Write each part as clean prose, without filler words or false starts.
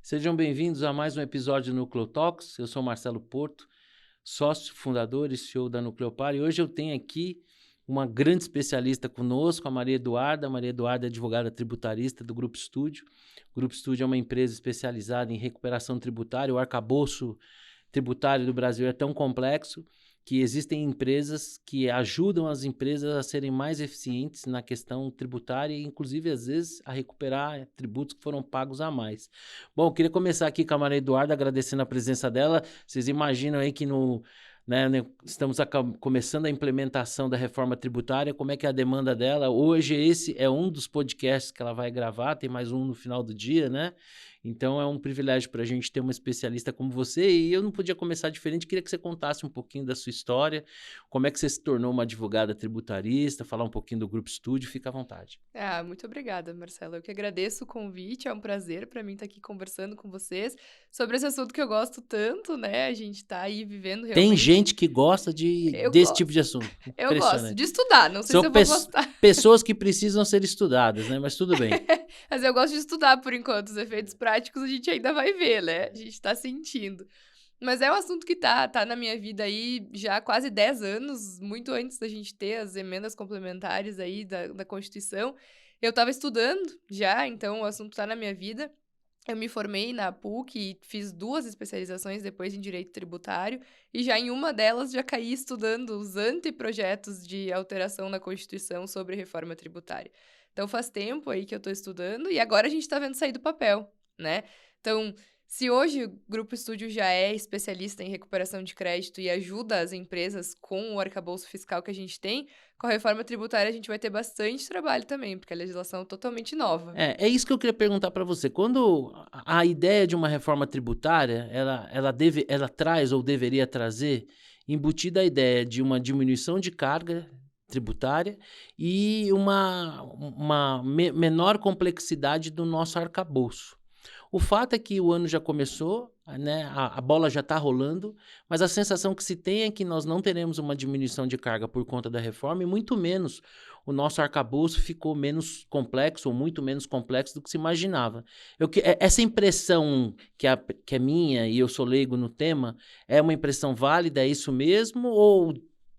Sejam bem-vindos a mais um episódio do Núcleo Talks. Eu sou Marcelo Porto, sócio, fundador e CEO da Nucleopar. E hoje eu tenho aqui uma grande especialista conosco, a Maria Eduarda. A Maria Eduarda é advogada tributarista do Grupo Estúdio. O Grupo Estúdio é uma empresa especializada em recuperação tributária. O arcabouço tributário do Brasil é tão complexo que existem empresas que ajudam as empresas a serem mais eficientes na questão tributária e, inclusive, às vezes, a recuperar tributos que foram pagos a mais. Bom, eu queria começar aqui com a Maria Eduarda, agradecendo a presença dela. Vocês imaginam aí que estamos começando a implementação da reforma tributária, como é que é a demanda dela? Hoje esse é um dos podcasts que ela vai gravar, tem mais um no final do dia, né? Então é um privilégio para a gente ter uma especialista como você e eu não podia começar diferente, queria que você contasse um pouquinho da sua história, como é que você se tornou uma advogada tributarista, falar um pouquinho do Grupo Estúdio, fica à vontade. Muito obrigada, Marcelo. Eu que agradeço o convite, é um prazer para mim estar aqui conversando com vocês sobre esse assunto que eu gosto tanto, né? A gente tá aí vivendo Tem realmente. gente que gosta Eu desse gosto, tipo de assunto, eu gosto de impressionante. estudar, não sei São se eu vou gostar, pessoas que precisam ser estudadas, né? Mas tudo bem. mas eu gosto de estudar por enquanto. Os efeitos práticos a gente ainda vai ver, né? A gente tá sentindo. Mas é um assunto que tá na minha vida aí já há quase 10 anos, muito antes da gente ter as emendas complementares aí da Constituição. Eu estava estudando já, então o assunto tá na minha vida. Eu me formei na PUC e fiz 2 especializações depois em Direito Tributário, e já em uma delas já caí estudando os anteprojetos de alteração na Constituição sobre reforma tributária. Então faz tempo aí que eu estou estudando e agora a gente está vendo sair do papel, né? Então, se hoje o Grupo Estúdio já é especialista em recuperação de crédito e ajuda as empresas com o arcabouço fiscal que a gente tem, com a reforma tributária a gente vai ter bastante trabalho também, porque a legislação é totalmente nova. É isso que eu queria perguntar para você. Quando a ideia de uma reforma tributária, ela traz ou deveria trazer embutida a ideia de uma diminuição de carga tributária e uma menor complexidade do nosso arcabouço. O fato é que o ano já começou, né, a bola já está rolando, mas a sensação que se tem é que nós não teremos uma diminuição de carga por conta da reforma e muito menos o nosso arcabouço ficou menos complexo ou muito menos complexo do que se imaginava. Essa impressão que é minha e eu sou leigo no tema, é uma impressão válida, é isso mesmo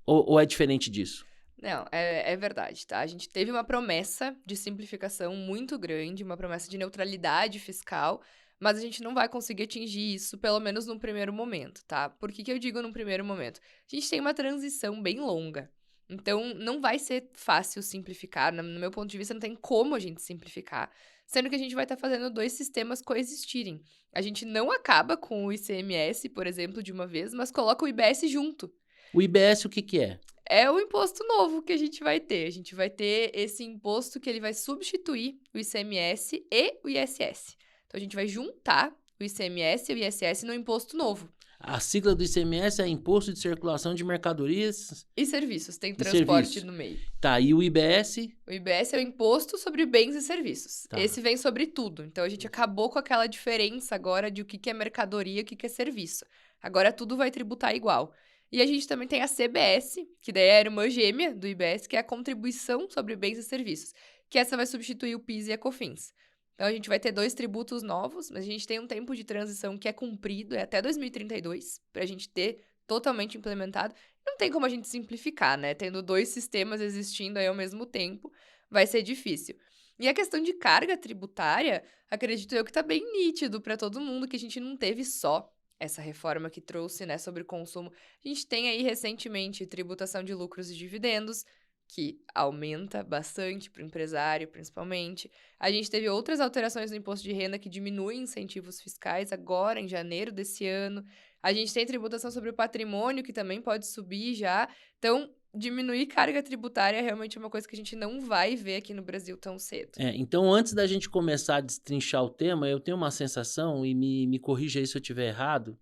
ou é diferente disso? Não, é verdade, tá? A gente teve uma promessa de simplificação muito grande, uma promessa de neutralidade fiscal, mas a gente não vai conseguir atingir isso, pelo menos num primeiro momento, tá? Por que eu digo num primeiro momento? A gente tem uma transição bem longa. Então, não vai ser fácil simplificar. No meu ponto de vista, não tem como a gente simplificar, sendo que a gente vai estar fazendo 2 sistemas coexistirem. A gente não acaba com o ICMS, por exemplo, de uma vez, mas coloca o IBS junto. O IBS, o que que é? É o imposto novo que a gente vai ter. A gente vai ter esse imposto que ele vai substituir o ICMS e o ISS. Então, a gente vai juntar o ICMS e o ISS no imposto novo. A sigla do ICMS é Imposto de Circulação de Mercadorias E serviços, tem e transporte Serviços. no meio. Tá, e o IBS? O IBS é o Imposto sobre Bens e Serviços. Tá. Esse vem sobre tudo. Então, a gente acabou com aquela diferença agora de o que é mercadoria e o que é serviço. Agora, tudo vai tributar igual. E a gente também tem a CBS, que daí é a irmã gêmea do IBS, que é a Contribuição sobre Bens e Serviços, que essa vai substituir o PIS e a COFINS. Então, a gente vai ter 2 tributos novos, mas a gente tem um tempo de transição que é cumprido, é até 2032, para a gente ter totalmente implementado. Não tem como a gente simplificar, né? Tendo 2 sistemas existindo aí ao mesmo tempo, vai ser difícil. E a questão de carga tributária, acredito eu que tá bem nítido para todo mundo que a gente não teve só essa reforma que trouxe, né, sobre consumo. A gente tem aí recentemente tributação de lucros e dividendos, que aumenta bastante para o empresário, principalmente. A gente teve outras alterações no imposto de renda que diminuem incentivos fiscais agora, em janeiro desse ano. A gente tem tributação sobre o patrimônio, que também pode subir já. Então, diminuir carga tributária é realmente uma coisa que a gente não vai ver aqui no Brasil tão cedo. Então, antes da gente começar a destrinchar o tema, eu tenho uma sensação, e me corrija aí se eu estiver errado,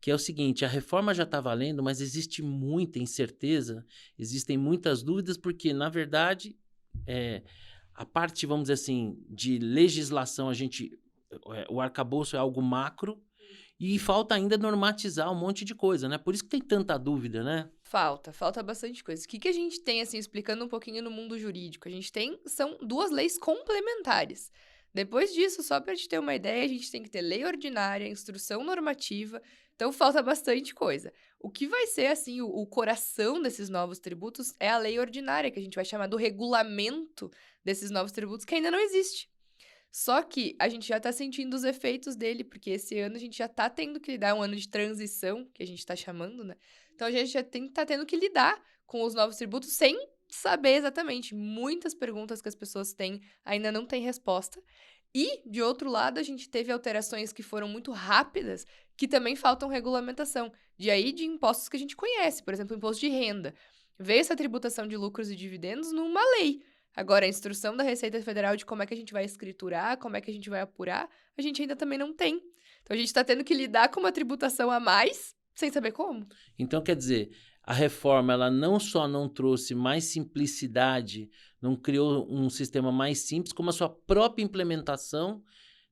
que é o seguinte: a reforma já está valendo, mas existe muita incerteza, existem muitas dúvidas, porque, na verdade, a parte, vamos dizer assim, de legislação, o arcabouço é algo macro, e falta ainda normatizar um monte de coisa, né? Por isso que tem tanta dúvida, né? Falta bastante coisa. O que a gente tem, assim, explicando um pouquinho no mundo jurídico? A gente tem, são 2 leis complementares. Depois disso, só para te ter uma ideia, a gente tem que ter lei ordinária, instrução normativa, então falta bastante coisa. O que vai ser, assim, o coração desses novos tributos é a lei ordinária, que a gente vai chamar do regulamento desses novos tributos, que ainda não existe. Só que a gente já tá sentindo os efeitos dele, porque esse ano a gente já tá tendo que lidar, um ano de transição, que a gente tá chamando, né? Então a gente já tá tendo que lidar com os novos tributos sem saber exatamente. Muitas perguntas que as pessoas têm ainda não têm resposta. E, de outro lado, a gente teve alterações que foram muito rápidas, que também faltam regulamentação. De aí de impostos que a gente conhece, por exemplo, o imposto de renda. Veio essa tributação de lucros e dividendos numa lei. Agora, a instrução da Receita Federal de como é que a gente vai escriturar, como é que a gente vai apurar, a gente ainda também não tem. Então, a gente está tendo que lidar com uma tributação a mais, sem saber como. Então, quer dizer, a reforma ela não só não trouxe mais simplicidade, não criou um sistema mais simples, como a sua própria implementação,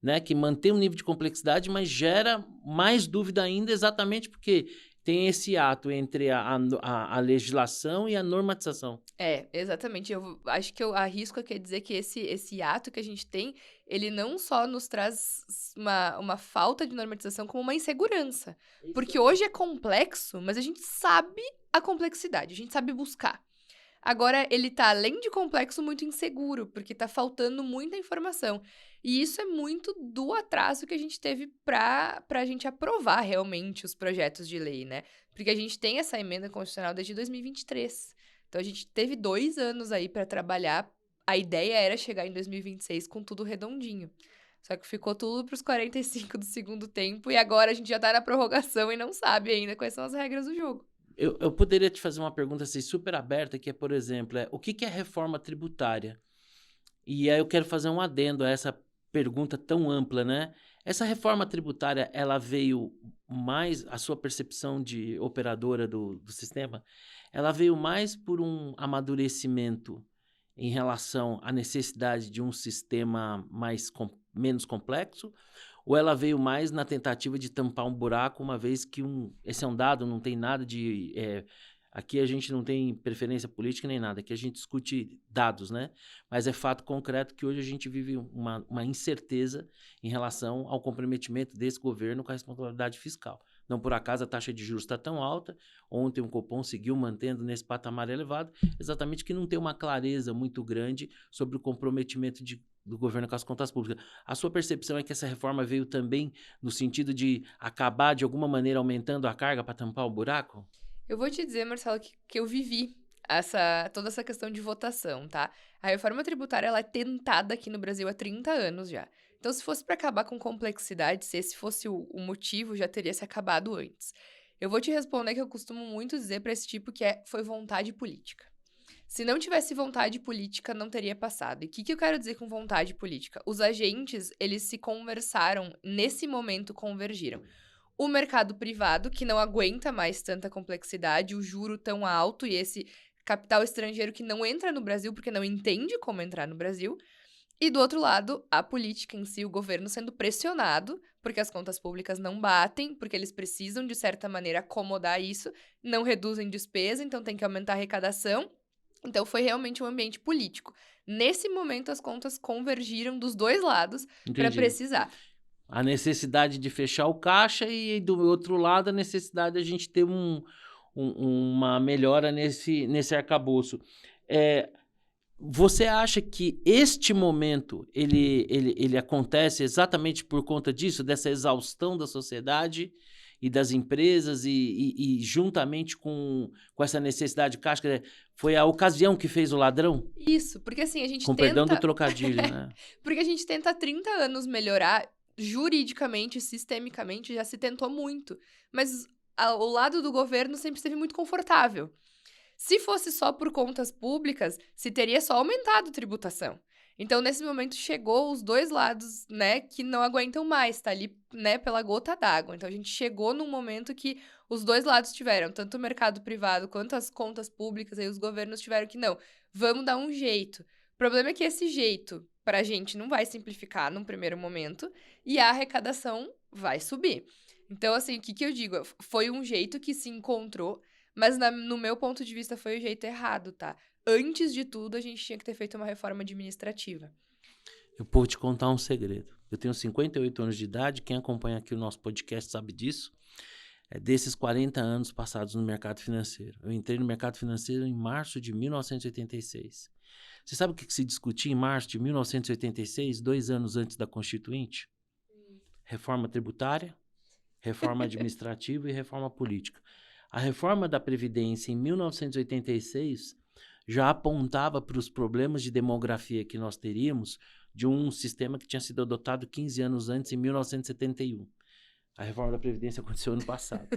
né, que mantém um nível de complexidade, mas gera mais dúvida ainda, exatamente porque tem esse ato entre a legislação e a normatização. É, exatamente. Acho que eu arrisco aqui a dizer que esse ato que a gente tem, ele não só nos traz uma falta de normatização, como uma insegurança. Porque hoje é complexo, mas a gente sabe a complexidade, a gente sabe buscar. Agora, ele tá, além de complexo, muito inseguro, porque tá faltando muita informação. E isso é muito do atraso que a gente teve pra gente aprovar realmente os projetos de lei, né? Porque a gente tem essa emenda constitucional desde 2023. Então, a gente teve 2 anos aí pra trabalhar. A ideia era chegar em 2026 com tudo redondinho. Só que ficou tudo pros 45 do segundo tempo, e agora a gente já tá na prorrogação e não sabe ainda quais são as regras do jogo. Eu poderia te fazer uma pergunta assim, super aberta, que é, por exemplo, o que é reforma tributária? E aí eu quero fazer um adendo a essa pergunta tão ampla, né? Essa reforma tributária, ela veio mais, a sua percepção de operadora do sistema, ela veio mais por um amadurecimento em relação à necessidade de um sistema menos complexo, ou ela veio mais na tentativa de tampar um buraco, uma vez que esse é um dado, não tem nada de... aqui a gente não tem preferência política nem nada, aqui a gente discute dados, né? Mas é fato concreto que hoje a gente vive uma incerteza em relação ao comprometimento desse governo com a responsabilidade fiscal. Não por acaso a taxa de juros está tão alta, ontem o Copom seguiu mantendo nesse patamar elevado, exatamente que não tem uma clareza muito grande sobre o comprometimento do governo com as contas públicas. A sua percepção é que essa reforma veio também no sentido de acabar, de alguma maneira, aumentando a carga para tampar o buraco? Eu vou te dizer, Marcelo, que eu vivi toda essa questão de votação, tá? A reforma tributária, ela é tentada aqui no Brasil há 30 anos já. Então, se fosse para acabar com complexidade, se esse fosse o motivo, já teria se acabado antes. Eu vou te responder que eu costumo muito dizer para esse tipo que foi vontade política. Se não tivesse vontade política, não teria passado. E o que eu quero dizer com vontade política? Os agentes, eles se conversaram, nesse momento convergiram. O mercado privado, que não aguenta mais tanta complexidade, o juro tão alto e esse capital estrangeiro que não entra no Brasil porque não entende como entrar no Brasil. E do outro lado, a política em si, o governo sendo pressionado, porque as contas públicas não batem, porque eles precisam, de certa maneira, acomodar isso, não reduzem despesa, então tem que aumentar a arrecadação. Então foi realmente um ambiente político. Nesse momento, as contas convergiram dos dois lados para Entendi. precisar. A necessidade de fechar o caixa e, do outro lado, a necessidade de a gente ter uma melhora nesse arcabouço. Você acha que este momento ele acontece exatamente por conta disso, dessa exaustão da sociedade e das empresas e juntamente com essa necessidade de caixa? Quer dizer, foi a ocasião que fez o ladrão? Isso, porque assim, a gente Com perdão do trocadilho, né? Porque a gente tenta há 30 anos melhorar juridicamente, sistemicamente, já se tentou muito. Mas o lado do governo sempre esteve muito confortável. Se fosse só por contas públicas, se teria só aumentado a tributação. Então, nesse momento, chegou os dois lados, né, que não aguentam mais, tá ali, né, pela gota d'água. Então, a gente chegou num momento que os dois lados tiveram, tanto o mercado privado quanto as contas públicas, aí os governos tiveram que, não, vamos dar um jeito. O problema é que esse jeito, pra gente, não vai simplificar num primeiro momento, e a arrecadação vai subir. Então, assim, o que eu digo? Foi um jeito que se encontrou, mas no meu ponto de vista foi o jeito errado, tá? Antes de tudo, a gente tinha que ter feito uma reforma administrativa. Eu vou te contar um segredo. Eu tenho 58 anos de idade, quem acompanha aqui o nosso podcast sabe disso. É desses 40 anos passados no mercado financeiro. Eu entrei no mercado financeiro em março de 1986. Você sabe o que se discutia em março de 1986, 2 anos antes da Constituinte? Reforma tributária, reforma administrativa e reforma política. A reforma da Previdência em 1986 já apontava para os problemas de demografia que nós teríamos de um sistema que tinha sido adotado 15 anos antes, em 1971. A reforma da Previdência aconteceu ano passado.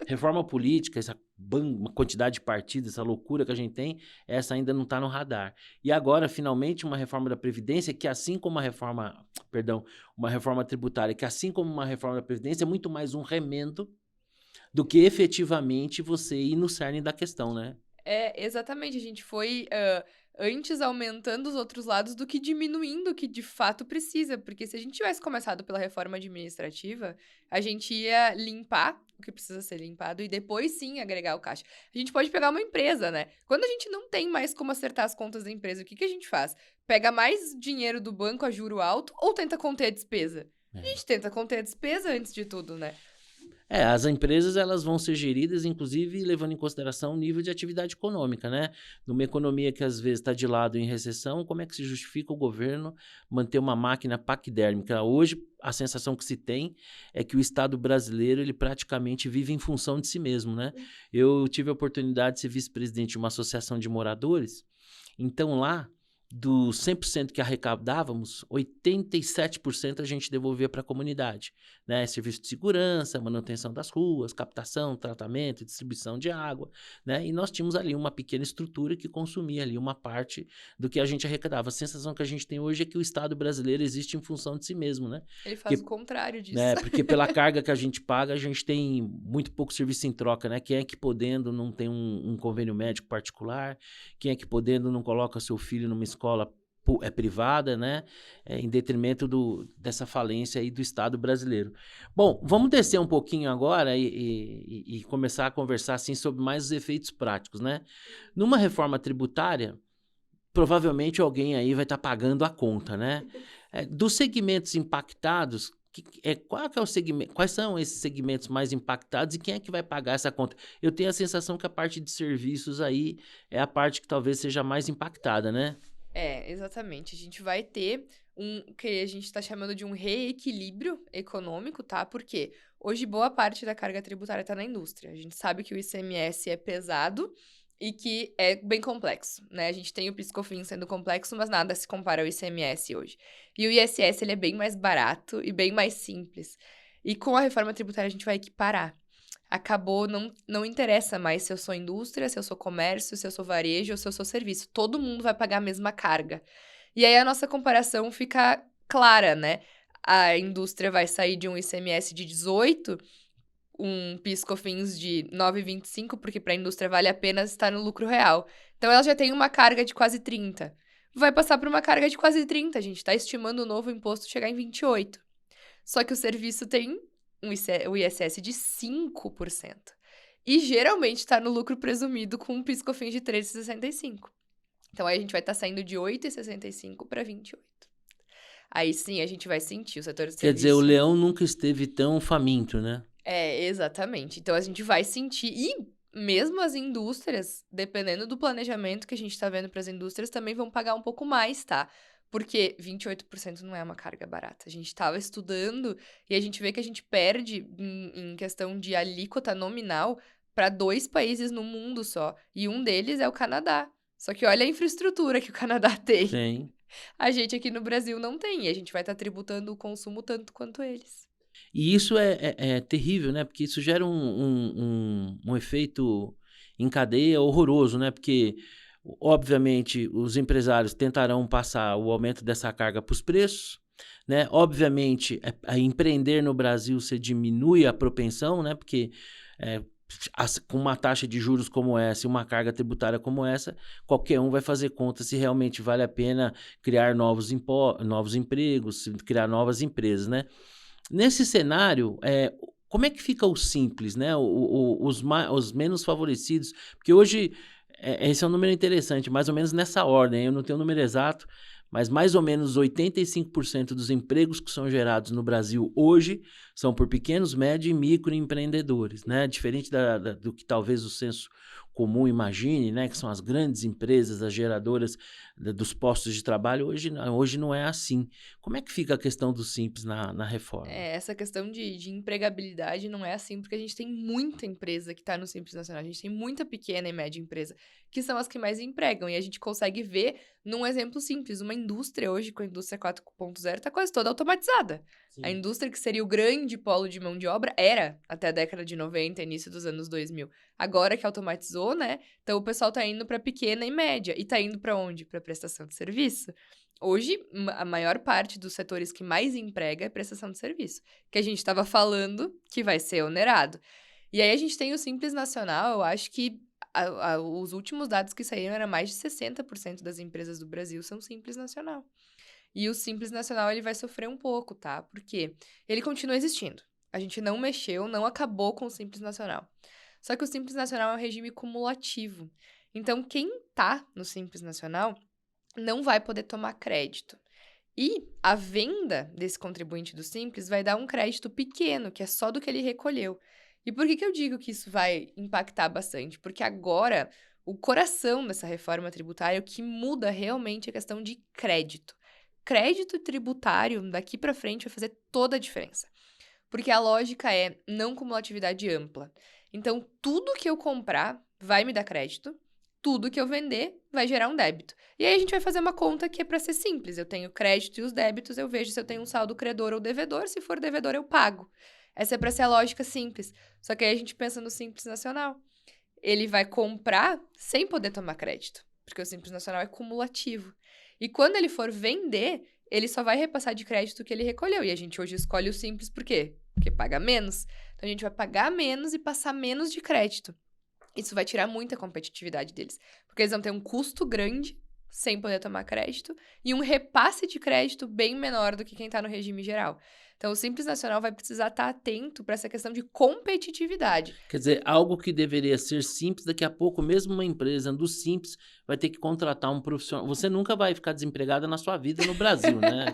Reforma política, uma quantidade de partidos, essa loucura que a gente tem, essa ainda não está no radar. E agora, finalmente, uma reforma da Previdência que, assim como uma reforma tributária, que assim como uma reforma da Previdência, é muito mais um remendo do que efetivamente você ir no cerne da questão, né? Exatamente. A gente foi antes aumentando os outros lados do que diminuindo o que de fato precisa. Porque se a gente tivesse começado pela reforma administrativa, a gente ia limpar o que precisa ser limpado e depois sim agregar o caixa. A gente pode pegar uma empresa, né? Quando a gente não tem mais como acertar as contas da empresa, o que a gente faz? Pega mais dinheiro do banco a juro alto ou tenta conter a despesa? A gente tenta conter a despesa antes de tudo, né? As empresas elas vão ser geridas, inclusive, levando em consideração o nível de atividade econômica, né? Numa economia que às vezes está de lado em recessão, como é que se justifica o governo manter uma máquina paquidérmica? Hoje, a sensação que se tem é que o Estado brasileiro ele praticamente vive em função de si mesmo, né? Eu tive a oportunidade de ser vice-presidente de uma associação de moradores, então lá, dos 100% que arrecadávamos, 87% a gente devolvia para a comunidade, né? Serviço de segurança, manutenção das ruas, captação, tratamento, distribuição de água, né? E nós tínhamos ali uma pequena estrutura que consumia ali uma parte do que a gente arrecadava. A sensação que a gente tem hoje é que o Estado brasileiro existe em função de si mesmo, né? Ele faz o contrário disso. Né? Porque pela carga que a gente paga, a gente tem muito pouco serviço em troca, né? Quem é que podendo não tem um convênio médico particular? Quem é que podendo não coloca seu filho numa escola privada, né? Em detrimento dessa falência aí do Estado brasileiro. Bom, vamos descer um pouquinho agora e começar a conversar assim, sobre mais os efeitos práticos, né? Numa reforma tributária, provavelmente alguém aí vai estar pagando a conta, né? Dos segmentos impactados, quais são esses segmentos mais impactados e quem é que vai pagar essa conta? Eu tenho a sensação que a parte de serviços aí é a parte que talvez seja mais impactada, né? Exatamente. A gente vai ter que a gente está chamando de um reequilíbrio econômico, tá? Porque hoje boa parte da carga tributária está na indústria. A gente sabe que o ICMS é pesado e que é bem complexo, né? A gente tem o PIS/COFINS sendo complexo, mas nada se compara ao ICMS hoje. E o ISS, ele é bem mais barato e bem mais simples. E com a reforma tributária a gente vai equiparar. Acabou, não interessa mais se eu sou indústria, se eu sou comércio, se eu sou varejo ou se eu sou serviço. Todo mundo vai pagar a mesma carga. E aí a nossa comparação fica clara, né? A indústria vai sair de um ICMS de 18, um PIS/COFINS de 9,25, porque para a indústria vale a pena estar no lucro real. Então ela já tem uma carga de quase 30. Vai passar por uma carga de quase 30. A gente está estimando o novo imposto chegar em 28. Só que o serviço tem o ISS de 5%. E geralmente está no lucro presumido com um PIS/COFINS de 13,65. Então aí a gente vai estar saindo de 8,65 para 28. Aí sim a gente vai sentir o setor de serviço. Quer dizer, o leão nunca esteve tão faminto, né? Exatamente. Então a gente vai sentir. E mesmo as indústrias, dependendo do planejamento que a gente está vendo para as indústrias, também vão pagar um pouco mais, tá? Porque 28% não é uma carga barata. A gente estava estudando e a gente vê que a gente perde em questão de alíquota nominal para 2 países no mundo só. E um deles é o Canadá. Só que olha a infraestrutura que o Canadá tem. Tem. A gente aqui no Brasil não tem. E a gente vai estar tributando o consumo tanto quanto eles. E isso é terrível, né? Porque isso gera um efeito em cadeia horroroso, né? Porque obviamente, os empresários tentarão passar o aumento dessa carga para os preços, né? Obviamente, a empreender no Brasil você diminui a propensão, né? Porque com uma taxa de juros como essa e uma carga tributária como essa, qualquer um vai fazer conta se realmente vale a pena criar novos empregos, criar novas empresas, né? Nesse cenário, como é que fica o simples, né? Os menos favorecidos? Porque hoje... esse é um número interessante, mais ou menos nessa ordem. Eu não tenho o número exato, mas mais ou menos 85% dos empregos que são gerados no Brasil hoje são por pequenos, médios e microempreendedores, né? Diferente do que talvez o senso comum imagine, né? Que são as grandes empresas, as geradoras dos postos de trabalho, hoje não é assim. Como é que fica a questão do Simples na reforma? Essa questão de empregabilidade não é assim, porque a gente tem muita empresa que está no Simples Nacional. A gente tem muita pequena e média empresa, que são as que mais empregam. E a gente consegue ver num exemplo simples. Uma indústria hoje, com a indústria 4.0, está quase toda automatizada. Sim. A indústria que seria o grande polo de mão de obra era até a década de 90, início dos anos 2000. Agora que automatizou, né? Então o pessoal tá indo para pequena e média. E tá indo para onde? Para prestação de serviço. Hoje, a maior parte dos setores que mais emprega é prestação de serviço, que a gente estava falando que vai ser onerado. E aí a gente tem o Simples Nacional, eu acho que os últimos dados que saíram era mais de 60% das empresas do Brasil são Simples Nacional. E o Simples Nacional, ele vai sofrer um pouco, tá? Porque ele continua existindo. A gente não mexeu, não acabou com o Simples Nacional. Só que o Simples Nacional é um regime cumulativo. Então, quem tá no Simples Nacional não vai poder tomar crédito. E a venda desse contribuinte do Simples vai dar um crédito pequeno, que é só do que ele recolheu. E por que eu digo que isso vai impactar bastante? Porque agora, o coração dessa reforma tributária, o que muda realmente é a questão de crédito. Crédito tributário, daqui para frente, vai fazer toda a diferença. Porque a lógica é não cumulatividade ampla. Então, tudo que eu comprar vai me dar crédito, tudo que eu vender vai gerar um débito. E aí a gente vai fazer uma conta que é para ser simples. Eu tenho crédito e os débitos, eu vejo se eu tenho um saldo credor ou devedor. Se for devedor, eu pago. Essa é para ser a lógica simples. Só que aí a gente pensa no Simples Nacional. Ele vai comprar sem poder tomar crédito, porque o Simples Nacional é cumulativo. E quando ele for vender, ele só vai repassar de crédito o que ele recolheu. E a gente hoje escolhe o Simples por quê? Porque paga menos. Então a gente vai pagar menos e passar menos de crédito. Isso vai tirar muita competitividade deles. Porque eles vão ter um custo grande, sem poder tomar crédito, e um repasse de crédito bem menor do que quem está no regime geral. Então, o Simples Nacional vai precisar estar atento para essa questão de competitividade. Quer dizer, algo que deveria ser simples, daqui a pouco, mesmo uma empresa do Simples vai ter que contratar um profissional. Você nunca vai ficar desempregada na sua vida no Brasil, né?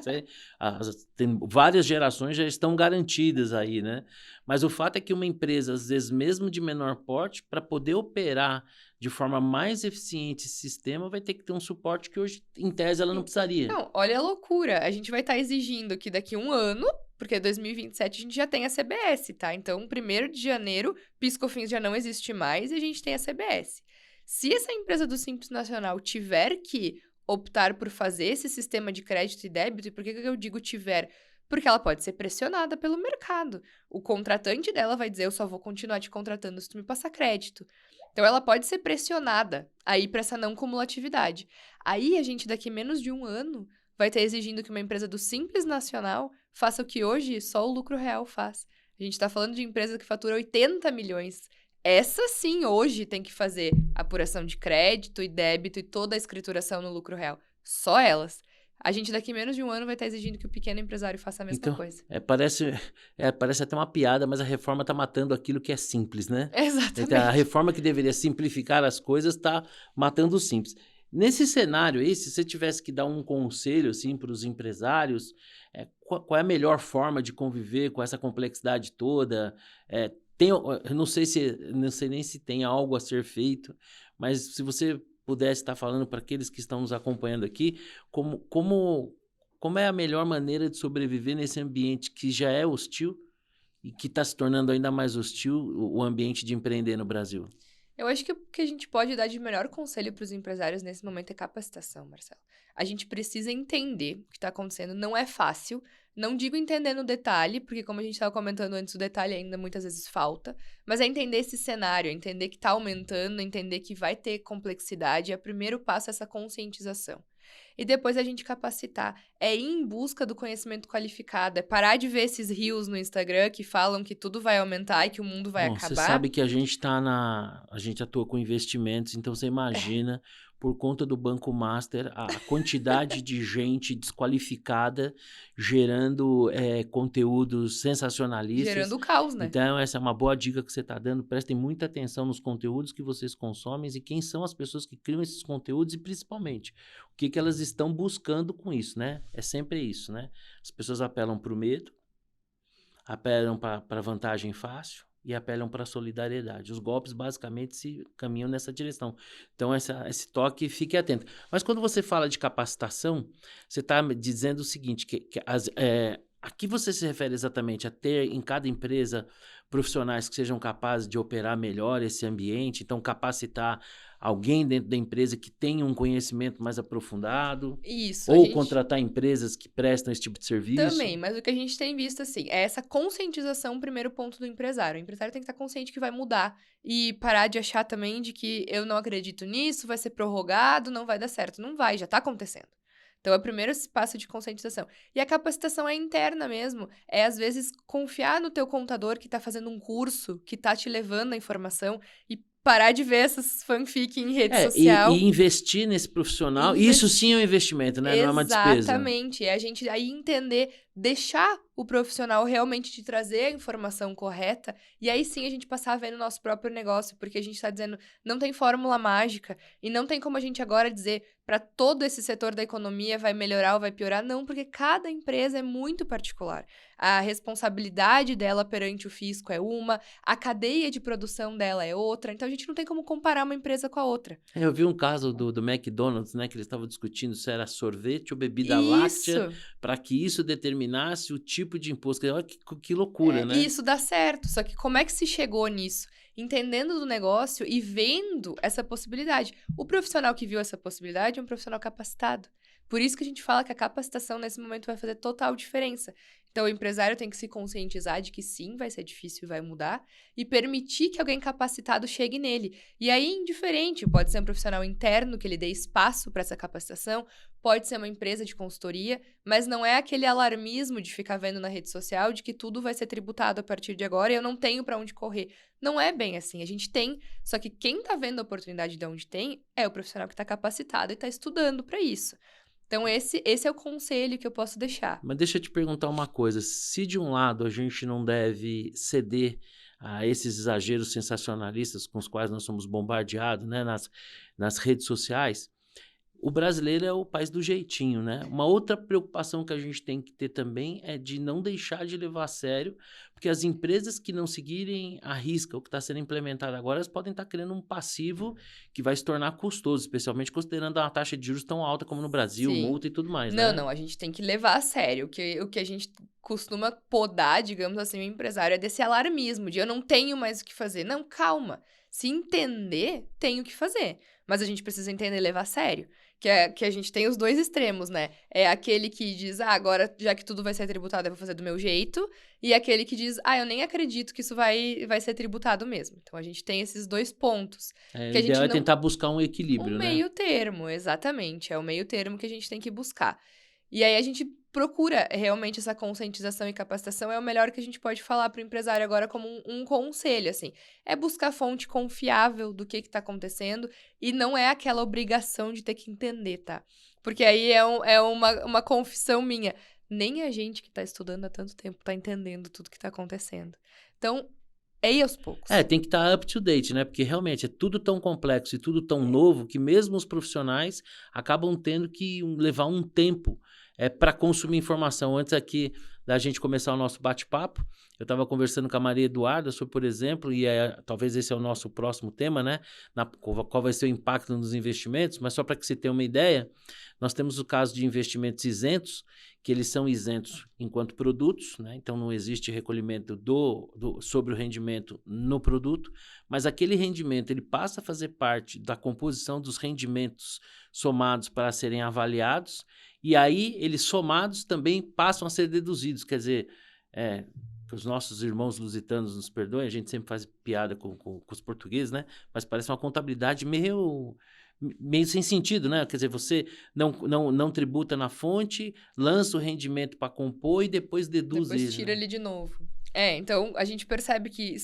Tem várias gerações já estão garantidas aí, né? Mas o fato é que uma empresa, às vezes, mesmo de menor porte, para poder operar de forma mais eficiente esse sistema, vai ter que ter um suporte que hoje, em tese, ela não precisaria. Não, olha a loucura. A gente vai estar exigindo que daqui a um ano, porque 2027 a gente já tem a CBS, tá? Então, 1º de janeiro, PiscoFins já não existe mais e a gente tem a CBS. Se essa empresa do Simples Nacional tiver que optar por fazer esse sistema de crédito e débito, e por que eu digo tiver? Porque ela pode ser pressionada pelo mercado. O contratante dela vai dizer, eu só vou continuar te contratando se tu me passar crédito. Então, ela pode ser pressionada aí para essa não cumulatividade. Aí, a gente, daqui menos de um ano, vai estar exigindo que uma empresa do Simples Nacional faça o que hoje só o lucro real faz. A gente está falando de empresa que fatura 80 milhões. Essa sim, hoje, tem que fazer apuração de crédito e débito e toda a escrituração no lucro real. Só elas. A gente, daqui menos de um ano, vai estar exigindo que o pequeno empresário faça a mesma coisa. Parece até uma piada, mas a reforma está matando aquilo que é simples, né? Exatamente. Então, a reforma que deveria simplificar as coisas está matando o simples. Nesse cenário aí, se você tivesse que dar um conselho assim, para os empresários, qual é a melhor forma de conviver com essa complexidade toda? Eu não sei nem se tem algo a ser feito, mas se você pudesse estar falando para aqueles que estão nos acompanhando aqui, como é a melhor maneira de sobreviver nesse ambiente que já é hostil e que está se tornando ainda mais hostil, o ambiente de empreender no Brasil? Eu acho que o que a gente pode dar de melhor conselho para os empresários nesse momento é capacitação, Marcelo. A gente precisa entender o que está acontecendo. Não é fácil. Não digo entender no detalhe, porque como a gente estava comentando antes, o detalhe ainda muitas vezes falta. Mas é entender esse cenário, entender que está aumentando, entender que vai ter complexidade. O primeiro passo é essa conscientização. E depois a gente capacitar. É ir em busca do conhecimento qualificado. É parar de ver esses reels no Instagram que falam que tudo vai aumentar e que o mundo vai acabar. Você sabe que a gente a gente atua com investimentos, então você imagina por conta do Banco Master, a quantidade de gente desqualificada gerando conteúdos sensacionalistas. Gerando caos, né? Então, essa é uma boa dica que você está dando. Prestem muita atenção nos conteúdos que vocês consomem e quem são as pessoas que criam esses conteúdos e, principalmente, o que elas estão buscando com isso, né? É sempre isso, né? As pessoas apelam para o medo, apelam para vantagem fácil e apelam para a solidariedade. Os golpes, basicamente, se caminham nessa direção. Então, esse toque, fique atento. Mas quando você fala de capacitação, você está dizendo o seguinte, a que você se refere exatamente? A ter em cada empresa profissionais que sejam capazes de operar melhor esse ambiente, então capacitar alguém dentro da empresa que tenha um conhecimento mais aprofundado? Isso. Ou contratar empresas que prestam esse tipo de serviço? Também, mas o que a gente tem visto, assim, é essa conscientização, o primeiro ponto do empresário. O empresário tem que estar consciente que vai mudar e parar de achar também de que eu não acredito nisso, vai ser prorrogado, não vai dar certo. Não vai, já está acontecendo. Então, é o primeiro passo de conscientização. E a capacitação é interna mesmo. É, às vezes, confiar no teu contador que está fazendo um curso, que está te levando a informação e parar de ver essas fanfic em rede social. E investir nesse profissional. Isso sim é um investimento, né? Não é uma despesa. Exatamente. É a gente aí entender, deixar o profissional realmente te trazer a informação correta e aí sim a gente passar a ver no nosso próprio negócio, porque a gente está dizendo, não tem fórmula mágica e não tem como a gente agora dizer para todo esse setor da economia vai melhorar ou vai piorar. Não, porque cada empresa é muito particular. A responsabilidade dela perante o fisco é uma, a cadeia de produção dela é outra, então a gente não tem como comparar uma empresa com a outra. Eu vi um caso do McDonald's, né, que eles estavam discutindo se era sorvete ou bebida láctea, para que isso determinasse o tipo de imposto. Olha que loucura, né? E isso dá certo, só que como é que se chegou nisso? Entendendo do negócio e vendo essa possibilidade. O profissional que viu essa possibilidade é um profissional capacitado. Por isso que a gente fala que a capacitação nesse momento vai fazer total diferença. Então, o empresário tem que se conscientizar de que sim, vai ser difícil e vai mudar, e permitir que alguém capacitado chegue nele. E aí, indiferente, pode ser um profissional interno que ele dê espaço para essa capacitação, pode ser uma empresa de consultoria, mas não é aquele alarmismo de ficar vendo na rede social de que tudo vai ser tributado a partir de agora e eu não tenho para onde correr. Não é bem assim, a gente tem, só que quem está vendo a oportunidade de onde tem é o profissional que está capacitado e está estudando para isso. Então, esse é o conselho que eu posso deixar. Mas deixa eu te perguntar uma coisa. Se de um lado a gente não deve ceder a esses exageros sensacionalistas com os quais nós somos bombardeados, né, nas redes sociais, o brasileiro é o país do jeitinho, né? Uma outra preocupação que a gente tem que ter também é de não deixar de levar a sério, porque as empresas que não seguirem a risca o que está sendo implementado agora, elas podem estar criando um passivo que vai se tornar custoso, especialmente considerando uma taxa de juros tão alta como no Brasil, Sim. multa e tudo mais, né? Não, a gente tem que levar a sério. O que a gente costuma podar, digamos assim, o empresário é desse alarmismo, de eu não tenho mais o que fazer. Não, calma. Se entender, tem o que fazer. Mas a gente precisa entender e levar a sério. Que a gente tem os dois extremos, né? É aquele que diz, agora, já que tudo vai ser tributado, eu vou fazer do meu jeito. E aquele que diz, eu nem acredito que isso vai ser tributado mesmo. Então, a gente tem esses dois pontos. O ideal é tentar buscar um equilíbrio, né? Um meio termo, exatamente. É o meio termo que a gente tem que buscar. E aí, a gente procura realmente essa conscientização e capacitação. É o melhor que a gente pode falar para o empresário agora como um conselho, assim. É buscar fonte confiável do que está acontecendo e não é aquela obrigação de ter que entender, tá? Porque aí é uma confissão minha. Nem a gente que está estudando há tanto tempo está entendendo tudo que está acontecendo. Então, é ir aos poucos. Tem que estar up to date, né? Porque realmente é tudo tão complexo e tudo tão novo que mesmo os profissionais acabam tendo que levar um tempo para consumir informação. Antes aqui da gente começar o nosso bate-papo, eu estava conversando com a Maria Eduarda sobre, por exemplo, e talvez esse é o nosso próximo tema, né? Qual vai ser o impacto nos investimentos, mas só para que você tenha uma ideia, nós temos o caso de investimentos isentos, que eles são isentos enquanto produtos, né? Então não existe recolhimento sobre o rendimento no produto, mas aquele rendimento ele passa a fazer parte da composição dos rendimentos somados para serem avaliados, e aí eles somados também passam a ser deduzidos, quer dizer, que os nossos irmãos lusitanos nos perdoem, a gente sempre faz piada com os portugueses, né? Mas parece uma contabilidade meio sem sentido, né? Quer dizer, você não tributa na fonte, lança o rendimento para compor e depois deduz Depois isso. tira ele de novo. Então a gente percebe que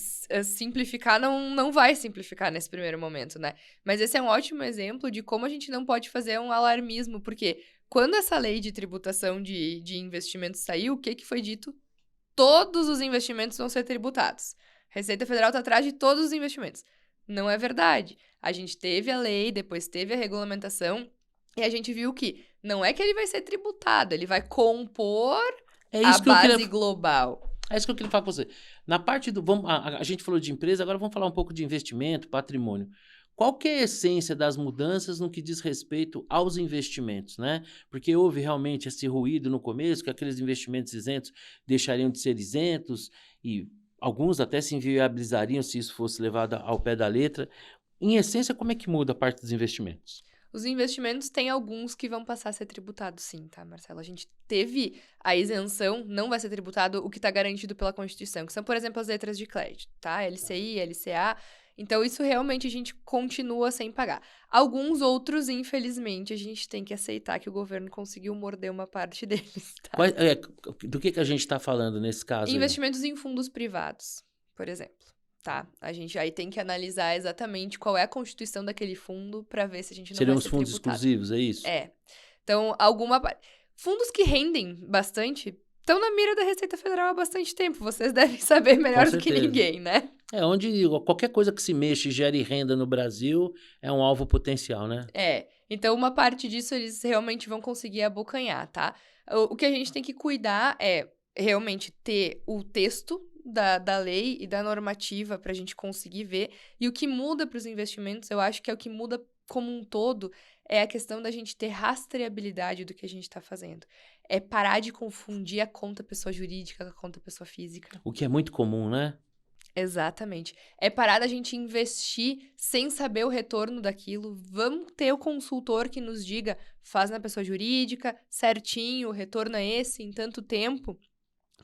simplificar não vai simplificar nesse primeiro momento, né? Mas esse é um ótimo exemplo de como a gente não pode fazer um alarmismo, porque quando essa lei de tributação de investimentos saiu, o que foi dito? Todos os investimentos vão ser tributados. A Receita Federal está atrás de todos os investimentos. Não é verdade. A gente teve a lei, depois teve a regulamentação, e a gente viu que não é que ele vai ser tributado, ele vai compor a base global. É isso que eu queria falar com você. Na parte do... a gente falou de empresa, agora vamos falar um pouco de investimento, patrimônio. Qual que é a essência das mudanças no que diz respeito aos investimentos, né? Porque houve realmente esse ruído no começo, que aqueles investimentos isentos deixariam de ser isentos, e alguns até se inviabilizariam se isso fosse levado ao pé da letra. Em essência, como é que muda a parte dos investimentos? Os investimentos tem alguns que vão passar a ser tributados sim, tá, Marcelo? A gente teve a isenção, não vai ser tributado o que está garantido pela Constituição, que são, por exemplo, as letras de crédito, tá? LCI, LCA. Então, isso realmente a gente continua sem pagar. Alguns outros, infelizmente, a gente tem que aceitar que o governo conseguiu morder uma parte deles, tá? Do que a gente está falando nesse caso? Investimentos em fundos privados, por exemplo. Tá, a gente aí tem que analisar exatamente qual é a constituição daquele fundo para ver se a gente não Seriam vai ser os fundos tributado. exclusivos, é isso? Então, fundos que rendem bastante estão na mira da Receita Federal há bastante tempo. Vocês devem saber melhor do que ninguém, né? Onde qualquer coisa que se mexa e gere renda no Brasil é um alvo potencial, né? Então uma parte disso eles realmente vão conseguir abocanhar, tá? O que a gente tem que cuidar é realmente ter o texto da lei e da normativa para a gente conseguir ver. E o que muda para os investimentos, eu acho que é o que muda como um todo, é a questão da gente ter rastreabilidade do que a gente está fazendo. É parar de confundir a conta pessoa jurídica com a conta pessoa física. O que é muito comum, né? Exatamente. É parar da gente investir sem saber o retorno daquilo. Vamos ter o consultor que nos diga, faz na pessoa jurídica, certinho, o retorno é esse, em tanto tempo.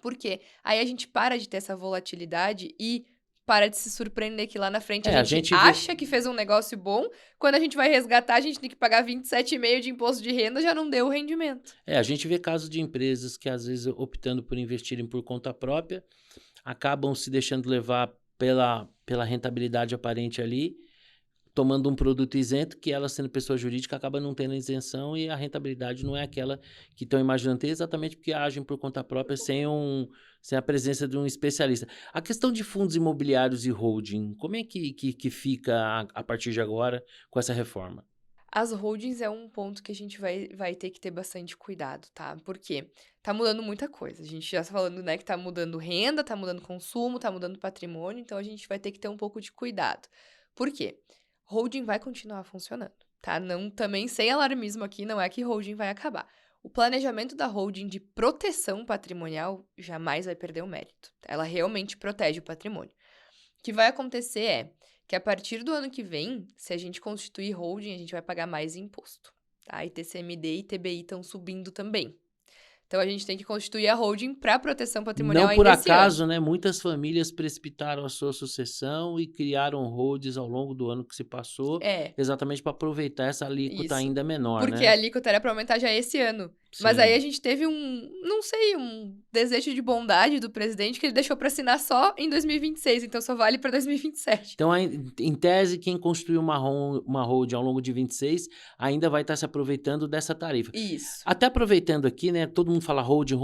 Por quê? Aí a gente para de ter essa volatilidade e para de se surpreender que lá na frente a gente acha que fez um negócio bom, quando a gente vai resgatar, a gente tem que pagar 27,5% de imposto de renda, já não deu o rendimento. A gente vê casos de empresas que, às vezes, optando por investirem por conta própria, acabam se deixando levar pela rentabilidade aparente ali, tomando um produto isento, que ela, sendo pessoa jurídica, acaba não tendo isenção e a rentabilidade não é aquela que estão imaginando ter, exatamente porque agem por conta própria sem a presença de um especialista. A questão de fundos imobiliários e holding, como é que fica a partir de agora com essa reforma? As holdings é um ponto que a gente vai ter que ter bastante cuidado, tá? Porque tá mudando muita coisa. A gente já tá falando, né, que tá mudando renda, tá mudando consumo, tá mudando patrimônio, então a gente vai ter que ter um pouco de cuidado. Por quê? Holding vai continuar funcionando, tá? Não, também sem alarmismo aqui, não é que holding vai acabar. O planejamento da holding de proteção patrimonial jamais vai perder o mérito. Ela realmente protege o patrimônio. O que vai acontecer é que a partir do ano que vem, se a gente constituir holding, a gente vai pagar mais imposto, tá? ITCMD e ITBI estão subindo também. Então, a gente tem que constituir a holding para proteção patrimonial ainda esse ano. Não por acaso, né? Muitas famílias precipitaram a sua sucessão e criaram holdings ao longo do ano que se passou, exatamente para aproveitar essa alíquota ainda menor, porque a alíquota era para aumentar já esse ano. Sim. Mas aí a gente teve um desejo de bondade do presidente que ele deixou para assinar só em 2026, então só vale para 2027. Então, em tese, quem construiu uma holding ao longo de 26 ainda vai estar se aproveitando dessa tarifa. Isso. Até aproveitando aqui, né? Todo mundo fala holding.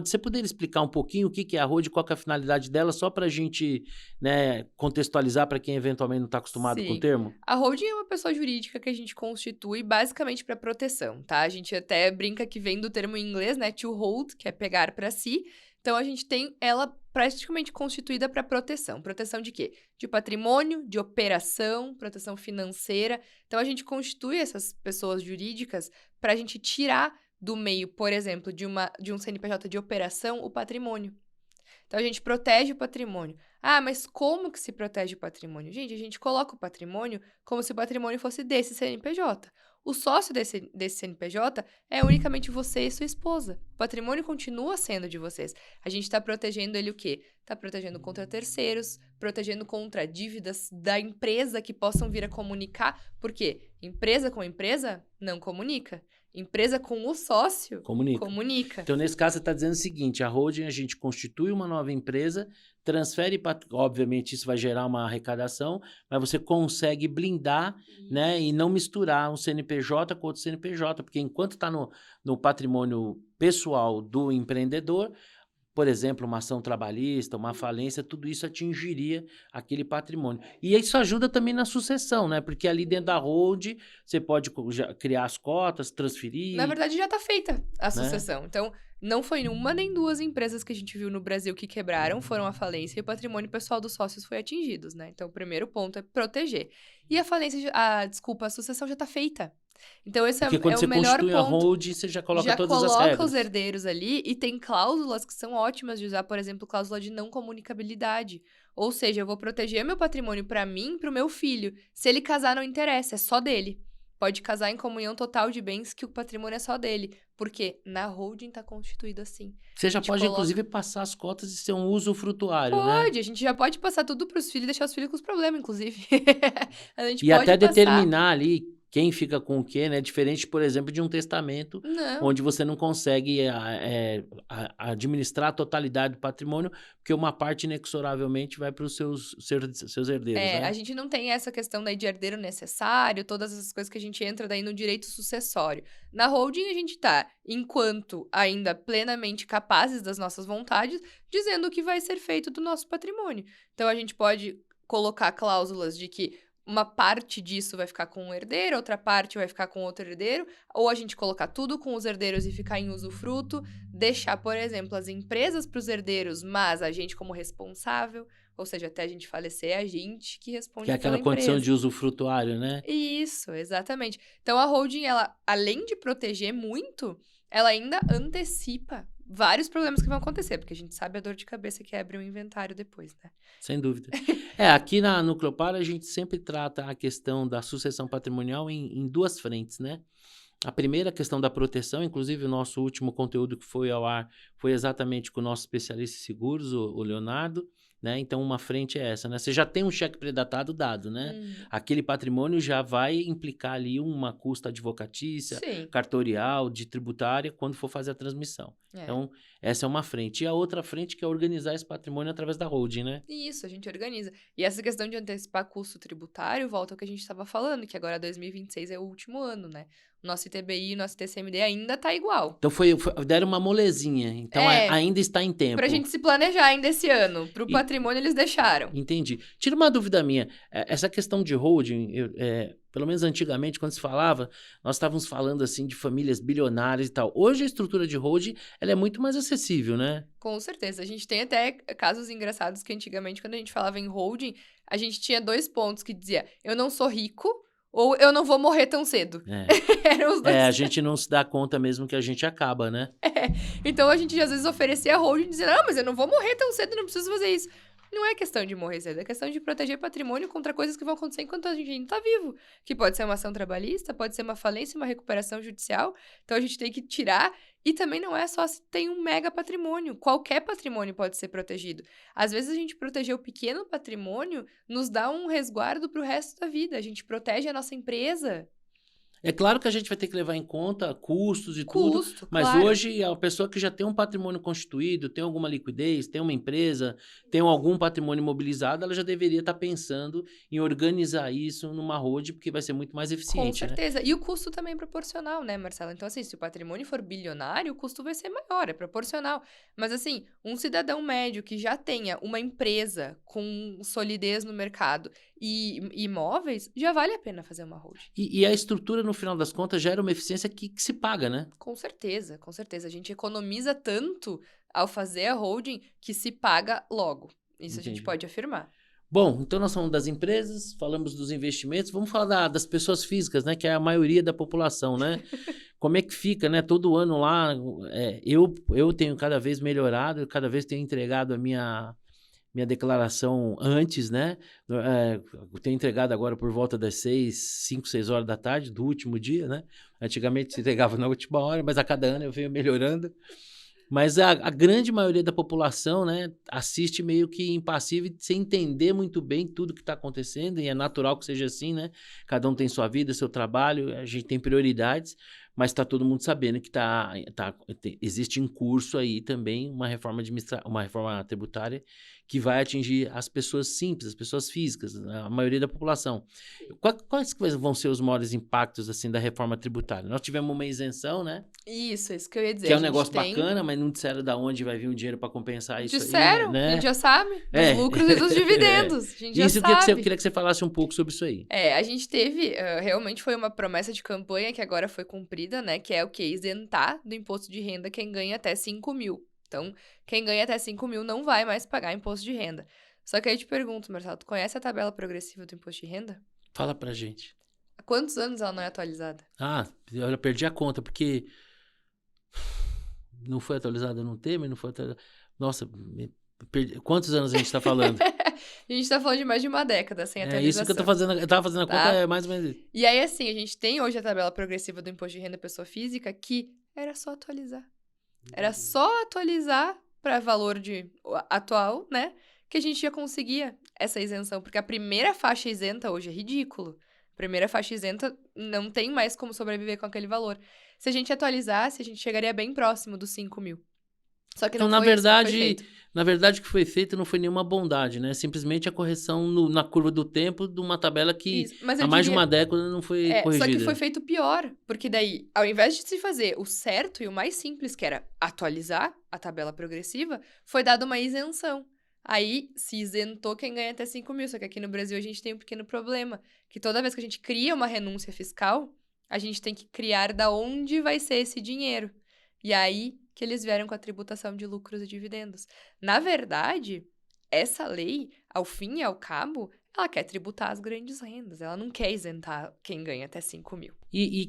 Você poderia explicar um pouquinho o que é a holding, qual que é a finalidade dela, só para a gente, né, contextualizar para quem eventualmente não está acostumado com o termo? A holding é uma pessoa jurídica que a gente constitui basicamente para proteção, tá? A gente até brinca que vem do termo em inglês, né, to hold, que é pegar para si. Então, a gente tem ela praticamente constituída para proteção. Proteção de quê? De patrimônio, de operação, proteção financeira. Então, a gente constitui essas pessoas jurídicas para a gente tirar do meio, por exemplo, de um CNPJ de operação, o patrimônio. Então, a gente protege o patrimônio. Ah, mas como que se protege o patrimônio? Gente, a gente coloca o patrimônio como se o patrimônio fosse desse CNPJ. O sócio desse CNPJ é unicamente você e sua esposa. O patrimônio continua sendo de vocês. A gente está protegendo ele o quê? Está protegendo contra terceiros, protegendo contra dívidas da empresa que possam vir a comunicar. Por quê? Empresa com empresa não comunica. Empresa com o sócio comunica. Então, nesse caso, você está dizendo o seguinte, a holding, a gente constitui uma nova empresa, transfere, obviamente isso vai gerar uma arrecadação, mas você consegue blindar, né, e não misturar um CNPJ com outro CNPJ, porque enquanto está no patrimônio pessoal do empreendedor, por exemplo, uma ação trabalhista, uma falência, tudo isso atingiria aquele patrimônio. E isso ajuda também na sucessão, né? Porque ali dentro da holding, você pode criar as cotas, transferir. Na verdade, já está feita a né? sucessão. Então, não foi uma nem duas empresas que a gente viu no Brasil que quebraram, foram à falência e o patrimônio pessoal dos sócios foi atingido, né? Então, o primeiro ponto é proteger. E a sucessão já está feita. Então, esse Porque é quando o você melhor constitui ponto. a holding, você já coloca todas as Já regras. coloca os herdeiros ali e tem cláusulas que são ótimas de usar, por exemplo, cláusula de não comunicabilidade. Ou seja, eu vou proteger meu patrimônio para mim e para o meu filho. Se ele casar, não interessa, é só dele. Pode casar em comunhão total de bens que o patrimônio é só dele. Porque na holding está constituído assim. Você já pode, inclusive, passar as cotas e ser um usufrutuário, né? Pode, a gente já pode passar tudo para os filhos e deixar os filhos com os problemas, inclusive. A gente E pode até passar. determinar ali quem fica com o quê, né? Diferente, por exemplo, de um testamento, Não. onde você não consegue administrar a totalidade do patrimônio, porque uma parte inexoravelmente vai para os seus herdeiros, né? A gente não tem essa questão daí de herdeiro necessário, todas essas coisas que a gente entra daí no direito sucessório. Na holding, a gente tá, enquanto ainda plenamente capazes das nossas vontades, dizendo o que vai ser feito do nosso patrimônio. Então, a gente pode colocar cláusulas de que uma parte disso vai ficar com um herdeiro, outra parte vai ficar com outro herdeiro, ou a gente colocar tudo com os herdeiros e ficar em usufruto, deixar, por exemplo, as empresas para os herdeiros, mas a gente como responsável, ou seja, até a gente falecer, é a gente que responde pela empresa. Que é aquela condição de usufrutuário, né? Isso, exatamente. Então, a holding, ela, além de proteger muito, ela ainda antecipa vários problemas que vão acontecer, porque a gente sabe a dor de cabeça que é abrir um inventário depois, né? Sem dúvida. Aqui na Nucleopar a gente sempre trata a questão da sucessão patrimonial em duas frentes, né? A primeira, a questão da proteção, inclusive o nosso último conteúdo que foi ao ar foi exatamente com o nosso especialista em seguros, o Leonardo, né? Então, uma frente é essa, né? Você já tem um cheque predatado dado, né? Aquele patrimônio já vai implicar ali uma custa advocatícia, cartorial, de tributária, quando for fazer a transmissão. Então, essa é uma frente. E a outra frente que é organizar esse patrimônio através da holding, né? Isso, a gente organiza. E essa questão de antecipar custo tributário volta ao que a gente estava falando, que agora 2026 é o último ano, né? O nosso ITBI e o nosso TCMD ainda tá igual. Então, deram uma molezinha. Então, ainda está em tempo. Pra gente se planejar ainda esse ano. Pro patrimônio, eles deixaram. Entendi. Tira uma dúvida minha. Essa questão de holding, pelo menos antigamente, quando se falava, nós estávamos falando assim de famílias bilionárias e tal. Hoje a estrutura de holding, ela é muito mais acessível, né? Com certeza. A gente tem até casos engraçados que antigamente, quando a gente falava em holding, a gente tinha 2 pontos que dizia, eu não sou rico, ou eu não vou morrer tão cedo. Eram os dois. A gente não se dá conta mesmo que a gente acaba, né? Então a gente às vezes oferecia holding dizendo, mas eu não vou morrer tão cedo, não preciso fazer isso. Não é questão de morrer cedo, é questão de proteger patrimônio contra coisas que vão acontecer enquanto a gente ainda tá vivo. Que pode ser uma ação trabalhista, pode ser uma falência, uma recuperação judicial. Então a gente tem que tirar. E também não é só se tem um mega patrimônio. Qualquer patrimônio pode ser protegido. Às vezes a gente proteger o pequeno patrimônio nos dá um resguardo pro resto da vida. A gente protege a nossa empresa. É claro que a gente vai ter que levar em conta custos e tudo, mas hoje a pessoa que já tem um patrimônio constituído, tem alguma liquidez, tem uma empresa, tem algum patrimônio imobilizado, ela já deveria estar pensando em organizar isso numa holding, porque vai ser muito mais eficiente. Com certeza. Né? E o custo também é proporcional, né, Marcelo? Então, assim, se o patrimônio for bilionário, o custo vai ser maior, é proporcional. Mas, assim, um cidadão médio que já tenha uma empresa com solidez no mercado e imóveis, já vale a pena fazer uma holding. E a estrutura, no final das contas, gera uma eficiência que se paga, né? Com certeza, com certeza. A gente economiza tanto ao fazer a holding que se paga logo. Isso Entendi. A gente pode afirmar. Bom, então nós falamos das empresas, falamos dos investimentos, vamos falar das pessoas físicas, né? Que é a maioria da população, né? Como é que fica, né? Todo ano lá, eu tenho cada vez melhorado, eu cada vez tenho entregado a minha declaração antes, né? Eu tenho entregado agora por volta das 5, 6 horas da tarde do último dia, né? Antigamente se entregava na última hora, mas a cada ano eu venho melhorando. Mas a grande maioria da população, né, assiste meio que impassível, sem entender muito bem tudo que está acontecendo, e é natural que seja assim, né? Cada um tem sua vida, seu trabalho, a gente tem prioridades, mas está todo mundo sabendo que existe em curso aí também uma reforma tributária que vai atingir as pessoas simples, as pessoas físicas, a maioria da população. Quais que vão ser os maiores impactos assim da reforma tributária? Nós tivemos uma isenção, né? Isso que eu ia dizer. Que é um negócio bacana, mas não disseram de onde vai vir o dinheiro para compensar isso aí, né? A gente já sabe, dos lucros e dos dividendos. A gente já sabe. Eu queria que você falasse um pouco sobre isso aí. A gente teve, realmente foi uma promessa de campanha que agora foi cumprida, né? Que é o quê? Isentar do imposto de renda quem ganha até 5 mil. Então, quem ganha até 5 mil não vai mais pagar imposto de renda. Só que aí eu te pergunto, Marcelo, tu conhece a tabela progressiva do imposto de renda? Fala pra gente. Há quantos anos ela não é atualizada? Eu perdi a conta, porque não foi atualizada no tema, não foi atualizada. Nossa, quantos anos a gente tá falando? A gente tá falando de mais de uma década sem atualização. É isso que eu tô fazendo, eu tava fazendo a conta, é mais ou menos isso. E aí, assim, a gente tem hoje a tabela progressiva do imposto de renda pessoa física que era só atualizar. Era só atualizar para valor atual, né? Que a gente já conseguia essa isenção. Porque a primeira faixa isenta hoje é ridículo. A primeira faixa isenta não tem mais como sobreviver com aquele valor. Se a gente atualizasse, a gente chegaria bem próximo dos 5 mil. Só que não então, foi isso que foi feito. Na verdade, o que foi feito não foi nenhuma bondade, né? Simplesmente a correção na curva do tempo de uma tabela que há mais de uma década não foi corrigida. Só que foi feito pior, porque daí, ao invés de se fazer o certo e o mais simples, que era atualizar a tabela progressiva, foi dada uma isenção. Aí, se isentou quem ganha até 5 mil. Só que aqui no Brasil a gente tem um pequeno problema, que toda vez que a gente cria uma renúncia fiscal, a gente tem que criar da onde vai ser esse dinheiro. E aí que eles vieram com a tributação de lucros e dividendos. Na verdade, essa lei, ao fim e ao cabo, ela quer tributar as grandes rendas. Ela não quer isentar quem ganha até 5 mil. E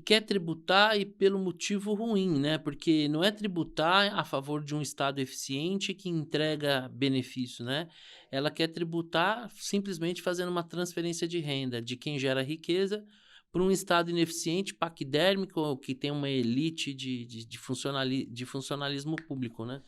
quer tributar e pelo motivo ruim, né? Porque não é tributar a favor de um Estado eficiente que entrega benefício, né? Ela quer tributar simplesmente fazendo uma transferência de renda de quem gera riqueza para um Estado ineficiente, paquidérmico, que tem uma elite de funcionalismo público, né?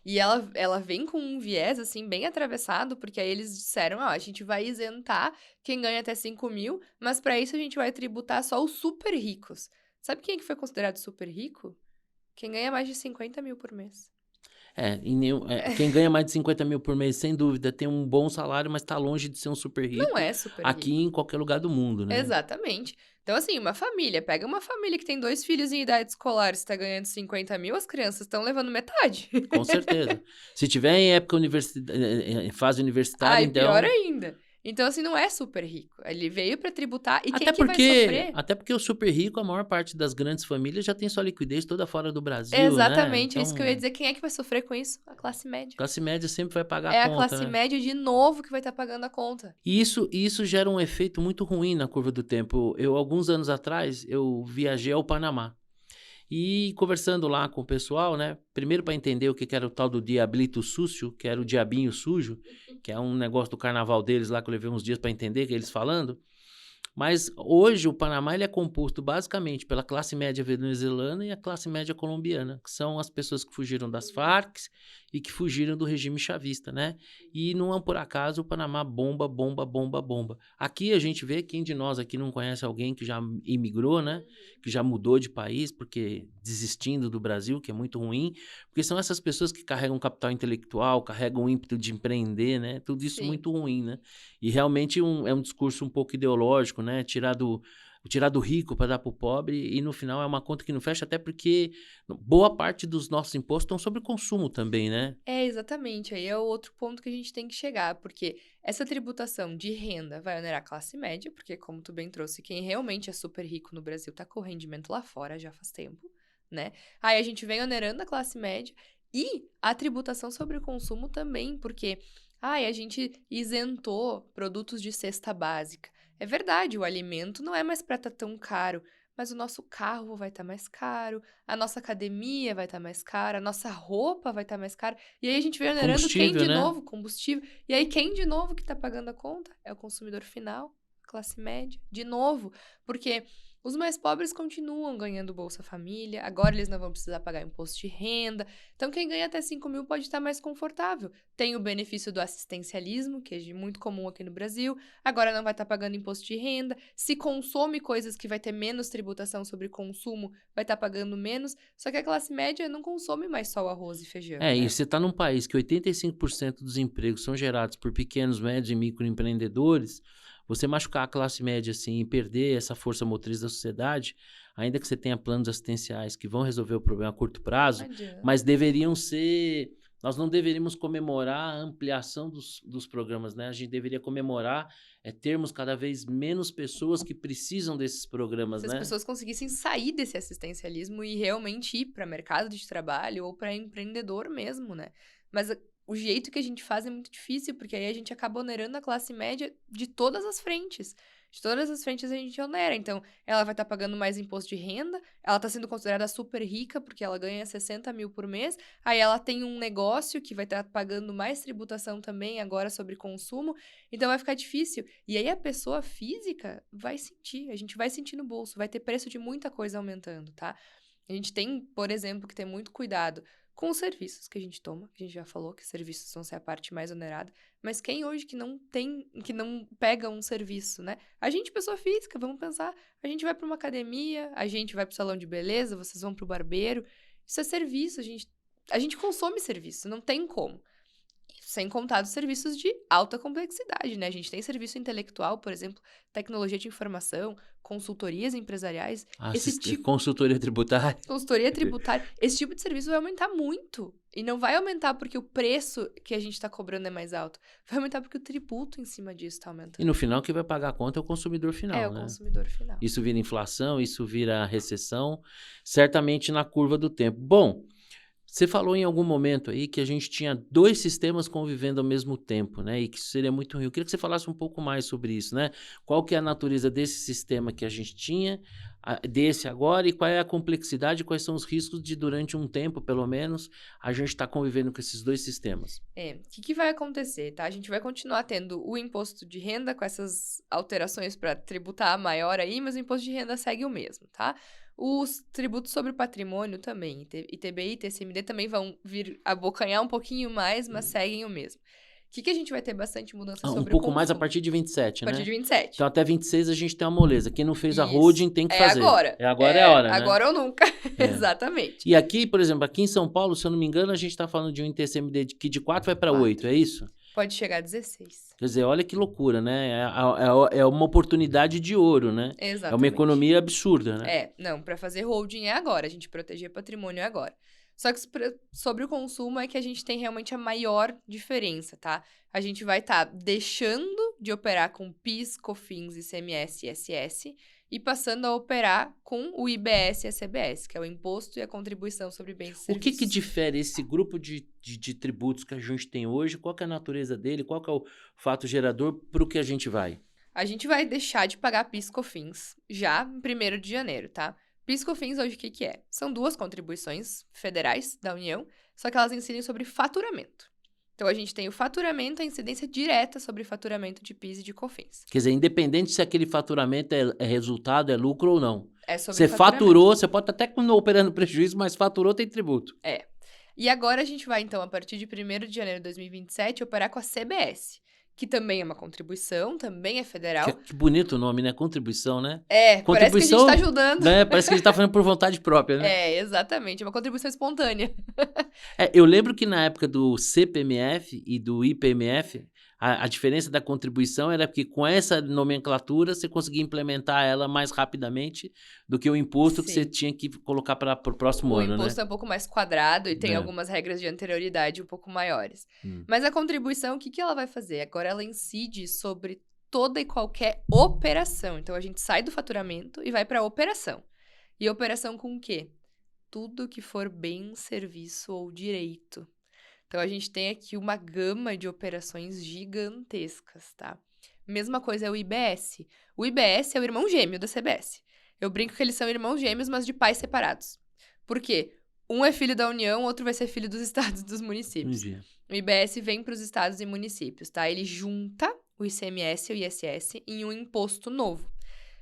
E ela vem com um viés, assim, bem atravessado, porque aí eles disseram, a gente vai isentar quem ganha até 5 mil, mas para isso a gente vai tributar só os super ricos. Sabe quem é que foi considerado super rico? Quem ganha mais de 50 mil por mês. Quem ganha mais de 50 mil por mês, sem dúvida, tem um bom salário, mas está longe de ser um super rico. Não é super rico. Aqui em qualquer lugar do mundo, né? Exatamente. Então, assim, pega uma família que tem 2 filhos em idade escolar, se está ganhando 50 mil, as crianças estão levando metade. Com certeza. Se tiver em época fase universitária, então... pior ainda. Então, assim, não é super rico. Ele veio para tributar e quem que vai sofrer? Até porque o super rico, a maior parte das grandes famílias já tem sua liquidez toda fora do Brasil, Exatamente, né? Então, isso que eu ia dizer. Quem é que vai sofrer com isso? A classe média. A classe média sempre vai pagar a conta, É a classe média de novo que vai estar pagando a conta. E isso gera um efeito muito ruim na curva do tempo. Alguns anos atrás, eu viajei ao Panamá. E conversando lá com o pessoal, né? Primeiro para entender o que era o tal do diablito sucio, que era o diabinho sujo, que é um negócio do carnaval deles lá que eu levei uns dias para entender que eles falando. Mas hoje o Panamá ele é composto basicamente pela classe média venezuelana e a classe média colombiana, que são as pessoas que fugiram das Farc e que fugiram do regime chavista, né? E não é por acaso o Panamá bomba. Aqui a gente vê, quem de nós aqui não conhece alguém que já imigrou, né? Que já mudou de país, porque desistindo do Brasil, que é muito ruim, porque são essas pessoas que carregam capital intelectual, carregam o ímpeto de empreender, né? Tudo isso muito ruim, né? E realmente é um discurso um pouco ideológico, né? Tirar do rico para dar para o pobre, e no final é uma conta que não fecha, até porque boa parte dos nossos impostos estão sobre consumo também, né? Exatamente. Aí é o outro ponto que a gente tem que chegar, porque essa tributação de renda vai onerar a classe média, porque como tu bem trouxe, quem realmente é super rico no Brasil tá com rendimento lá fora já faz tempo, né? Aí a gente vem onerando a classe média e a tributação sobre o consumo também, porque a gente isentou produtos de cesta básica. É verdade, o alimento não é mais para estar tão caro, mas o nosso carro vai estar mais caro, a nossa academia vai estar mais cara, a nossa roupa vai estar mais cara. E aí a gente vem onerando quem de novo? Combustível. E aí quem de novo que está pagando a conta? É o consumidor final, a classe média. De novo, porque Os mais pobres continuam ganhando Bolsa Família, agora eles não vão precisar pagar imposto de renda. Então, quem ganha até 5 mil pode estar mais confortável. Tem o benefício do assistencialismo, que é muito comum aqui no Brasil, agora não vai estar pagando imposto de renda. Se consome coisas que vai ter menos tributação sobre consumo, vai estar pagando menos. Só que a classe média não consome mais só o arroz e feijão. E você está num país que 85% dos empregos são gerados por pequenos, médios e microempreendedores. Você machucar a classe média assim e perder essa força motriz da sociedade, ainda que você tenha planos assistenciais que vão resolver o problema a curto prazo, mas deveriam ser... Nós não deveríamos comemorar a ampliação dos programas, né? A gente deveria comemorar termos cada vez menos pessoas que precisam desses programas, né? Se as pessoas conseguissem sair desse assistencialismo e realmente ir para mercado de trabalho ou para empreendedor mesmo, né? Mas o jeito que a gente faz é muito difícil, porque aí a gente acaba onerando a classe média de todas as frentes. De todas as frentes a gente onera. Então, ela vai estar pagando mais imposto de renda, ela está sendo considerada super rica, porque ela ganha 60 mil por mês, aí ela tem um negócio que vai estar pagando mais tributação também agora sobre consumo, então vai ficar difícil. E aí a pessoa física vai sentir, a gente vai sentir no bolso, vai ter preço de muita coisa aumentando, tá? A gente tem, por exemplo, que ter muito cuidado com os serviços que a gente toma, que a gente já falou que serviços vão ser a parte mais onerada, mas quem hoje que não pega um serviço, né? A gente, pessoa física, vamos pensar, a gente vai para uma academia, a gente vai para o salão de beleza, vocês vão para o barbeiro, isso é serviço, a gente consome serviço, não tem como. Sem contar os serviços de alta complexidade, né? A gente tem serviço intelectual, por exemplo, tecnologia de informação, consultorias empresariais. Consultoria tributária. Consultoria tributária. Esse tipo de serviço vai aumentar muito. E não vai aumentar porque o preço que a gente está cobrando é mais alto. Vai aumentar porque o tributo em cima disso está aumentando. E no final, quem vai pagar a conta é o consumidor final, né? É o consumidor final. Isso vira inflação, isso vira recessão, certamente na curva do tempo. Bom... Você falou em algum momento aí que a gente tinha 2 sistemas convivendo ao mesmo tempo, né? E que isso seria muito ruim. Eu queria que você falasse um pouco mais sobre isso, né? Qual que é a natureza desse sistema que a gente tinha, desse agora, e qual é a complexidade, quais são os riscos de, durante um tempo, pelo menos, a gente estar convivendo com esses 2 sistemas. O que vai acontecer, tá? A gente vai continuar tendo o imposto de renda com essas alterações para tributar maior aí, mas o imposto de renda segue o mesmo, tá? Os tributos sobre o patrimônio também, ITBI e TCMD também vão vir abocanhar um pouquinho mais, mas seguem o mesmo. O que a gente vai ter bastante mudança sobre o consumo? Um pouco mais a partir de 27, né? A partir de 27. Então, até 26 a gente tem uma moleza. Quem não fez a holding tem que fazer. Agora. Agora é a hora, né? Agora ou nunca. Exatamente. E aqui, por exemplo, aqui em São Paulo, se eu não me engano, a gente está falando de um ITCMD que de 4 vai para 8, é isso? Pode chegar a 16. Quer dizer, olha que loucura, né? É uma oportunidade de ouro, né? Exatamente. É uma economia absurda, né? Não, para fazer holding é agora, a gente proteger patrimônio é agora. Só que sobre o consumo é que a gente tem realmente a maior diferença, tá? A gente vai estar deixando de operar com PIS, COFINS, ICMS e ISS e passando a operar com o IBS e a CBS, que é o Imposto e a Contribuição sobre Bens e Serviços. O que difere esse grupo de tributos que a gente tem hoje? Qual que é a natureza dele? Qual que é o fato gerador para o que a gente vai? A gente vai deixar de pagar PIS, COFINS já em 1º de janeiro, tá? PIS e COFINS hoje o que é? São 2 contribuições federais da União, só que elas incidem sobre faturamento. Então, a gente tem o faturamento, a incidência direta sobre faturamento de PIS e de COFINS. Quer dizer, independente se aquele faturamento é resultado, é lucro ou não. É sobre você faturou, você pode até operando prejuízo, mas faturou, tem tributo. E agora a gente vai, então, a partir de 1º de janeiro de 2027, operar com a CBS, que também é uma contribuição, também é federal. Que bonito o nome, né? Contribuição, né? Parece que a gente tá ajudando. Né? Parece que a gente tá fazendo por vontade própria, né? Exatamente. É uma contribuição espontânea. Eu lembro que na época do CPMF e do IPMF, a diferença da contribuição era que com essa nomenclatura você conseguia implementar ela mais rapidamente do que o imposto que você tinha que colocar para o próximo ano, né? O imposto é um pouco mais quadrado e tem algumas regras de anterioridade um pouco maiores. Mas a contribuição, o que ela vai fazer? Agora ela incide sobre toda e qualquer operação. Então, a gente sai do faturamento e vai para a operação. E operação com o quê? Tudo que for bem, serviço ou direito. Então, a gente tem aqui uma gama de operações gigantescas, tá? Mesma coisa é o IBS. O IBS é o irmão gêmeo da CBS. Eu brinco que eles são irmãos gêmeos, mas de pais separados. Por quê? Um é filho da União, outro vai ser filho dos estados e dos municípios. O IBS vem para os estados e municípios, tá? Ele junta o ICMS e o ISS em um imposto novo.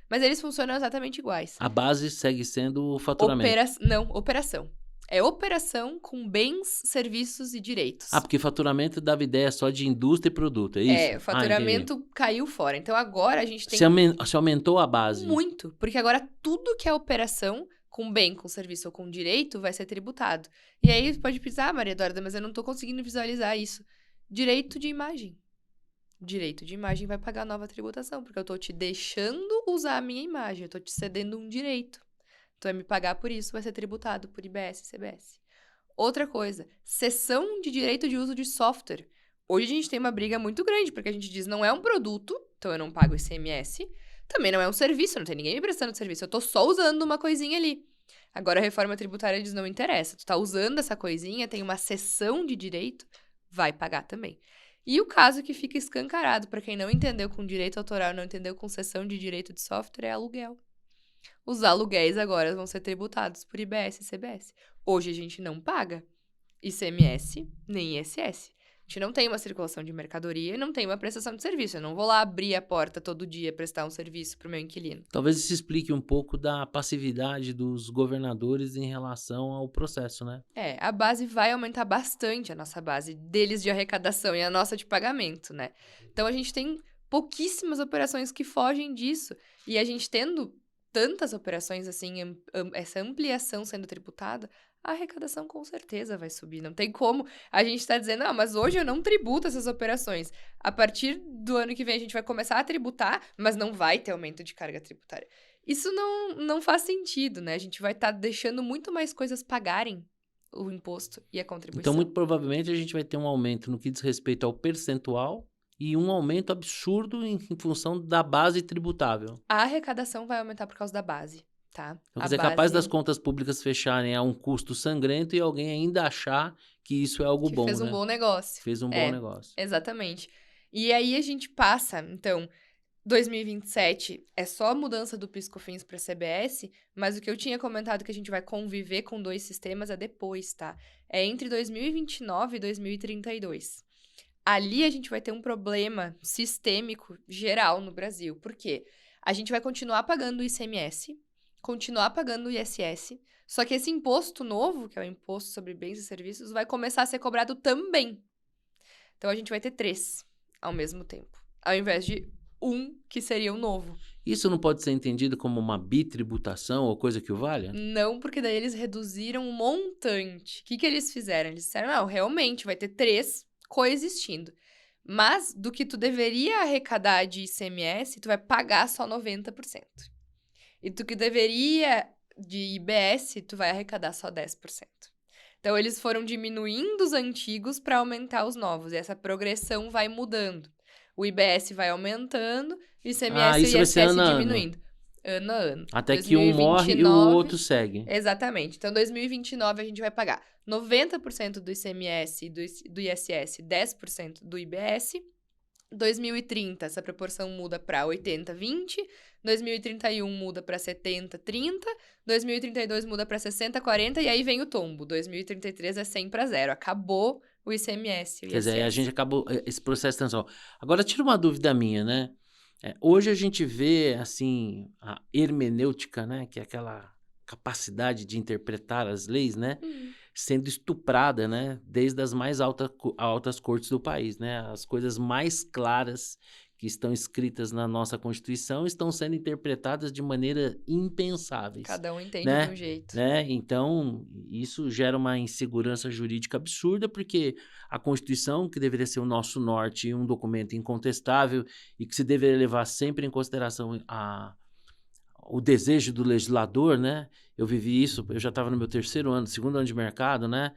Mas eles funcionam exatamente iguais. A base segue sendo o faturamento. Não, operação. É operação com bens, serviços e direitos. Porque faturamento dava ideia só de indústria e produto, é isso? O faturamento caiu fora. Então, agora a gente tem... Você aumentou a base. Muito, porque agora tudo que é operação, com bem, com serviço ou com direito, vai ser tributado. E aí, você pode pensar, Maria Eduarda, mas eu não tô conseguindo visualizar isso. Direito de imagem. Direito de imagem vai pagar nova tributação, porque eu tô te deixando usar a minha imagem, eu tô te cedendo um direito. Então, me pagar por isso vai ser tributado por IBS e CBS. Outra coisa, cessão de direito de uso de software. Hoje a gente tem uma briga muito grande, porque a gente diz não é um produto, então eu não pago ICMS. Também não é um serviço, não tem ninguém me prestando serviço, eu tô só usando uma coisinha ali. Agora a reforma tributária diz não interessa, tu tá usando essa coisinha, tem uma cessão de direito, vai pagar também. E o caso que fica escancarado para quem não entendeu com direito autoral, não entendeu com cessão de direito de software é aluguel. Os aluguéis agora vão ser tributados por IBS e CBS. Hoje a gente não paga ICMS nem ISS. A gente não tem uma circulação de mercadoria e não tem uma prestação de serviço. Eu não vou lá abrir a porta todo dia prestar um serviço para o meu inquilino. Talvez isso explique um pouco da passividade dos governadores em relação ao processo, né? A base vai aumentar bastante, a nossa base deles de arrecadação e a nossa de pagamento, né? Então, a gente tem pouquíssimas operações que fogem disso. E a gente tendo tantas operações assim, essa ampliação sendo tributada, a arrecadação com certeza vai subir. Não tem como a gente tá dizendo, mas hoje eu não tributo essas operações. A partir do ano que vem a gente vai começar a tributar, mas não vai ter aumento de carga tributária. Isso não faz sentido, né? A gente vai estar deixando muito mais coisas pagarem o imposto e a contribuição. Então, muito provavelmente, a gente vai ter um aumento no que diz respeito ao percentual e um aumento absurdo em função da base tributável. A arrecadação vai aumentar por causa da base, tá? Então, quer dizer, capaz das contas públicas fecharem a um custo sangrento e alguém ainda achar que isso é algo bom, fez um bom negócio. Fez um bom negócio. Exatamente. E aí a gente passa, então, 2027 é só a mudança do PIS/COFINS para CBS, mas o que eu tinha comentado que a gente vai conviver com 2 sistemas é depois, tá? É entre 2029 e 2032. Ali a gente vai ter um problema sistêmico geral no Brasil. Por quê? A gente vai continuar pagando o ICMS, continuar pagando o ISS, só que esse imposto novo, que é o Imposto sobre Bens e Serviços, vai começar a ser cobrado também. Então, a gente vai ter 3 ao mesmo tempo, ao invés de 1, que seria o novo. Isso não pode ser entendido como uma bitributação ou coisa que o valha? Não, porque daí eles reduziram o montante. O que eles fizeram? Eles disseram, não, realmente vai ter 3 coexistindo. Mas do que tu deveria arrecadar de ICMS, tu vai pagar só 90%. E do que deveria de IBS, tu vai arrecadar só 10%. Então, eles foram diminuindo os antigos para aumentar os novos. E essa progressão vai mudando. O IBS vai aumentando, o ICMS e o ISS diminuindo. Ano a ano. Até 2029, que um morre e o outro segue. Exatamente. Então, 2029 a gente vai pagar 90% do ICMS e do ISS, 10% do IBS. 2030, essa proporção muda para 80-20. 2031 muda para 70-30. 2032 muda para 60-40. E aí vem o tombo. 2033 é 100-0. Acabou o ICMS. Quer dizer, a gente acabou esse processo de transição. Agora, tira uma dúvida minha, né? Hoje a gente vê, assim, a hermenêutica, né? Que é aquela capacidade de interpretar as leis, né? Sendo estuprada, né? Desde as mais altas cortes do país, né? As coisas mais claras que estão escritas na nossa Constituição estão sendo interpretadas de maneira impensáveis. Cada um entende né? de um jeito. Né? Então, isso gera uma insegurança jurídica absurda, porque a Constituição, que deveria ser o nosso norte, um documento incontestável e que se deveria levar sempre em consideração o desejo do legislador, né? Eu vivi isso, eu já estava no meu segundo ano de mercado, né?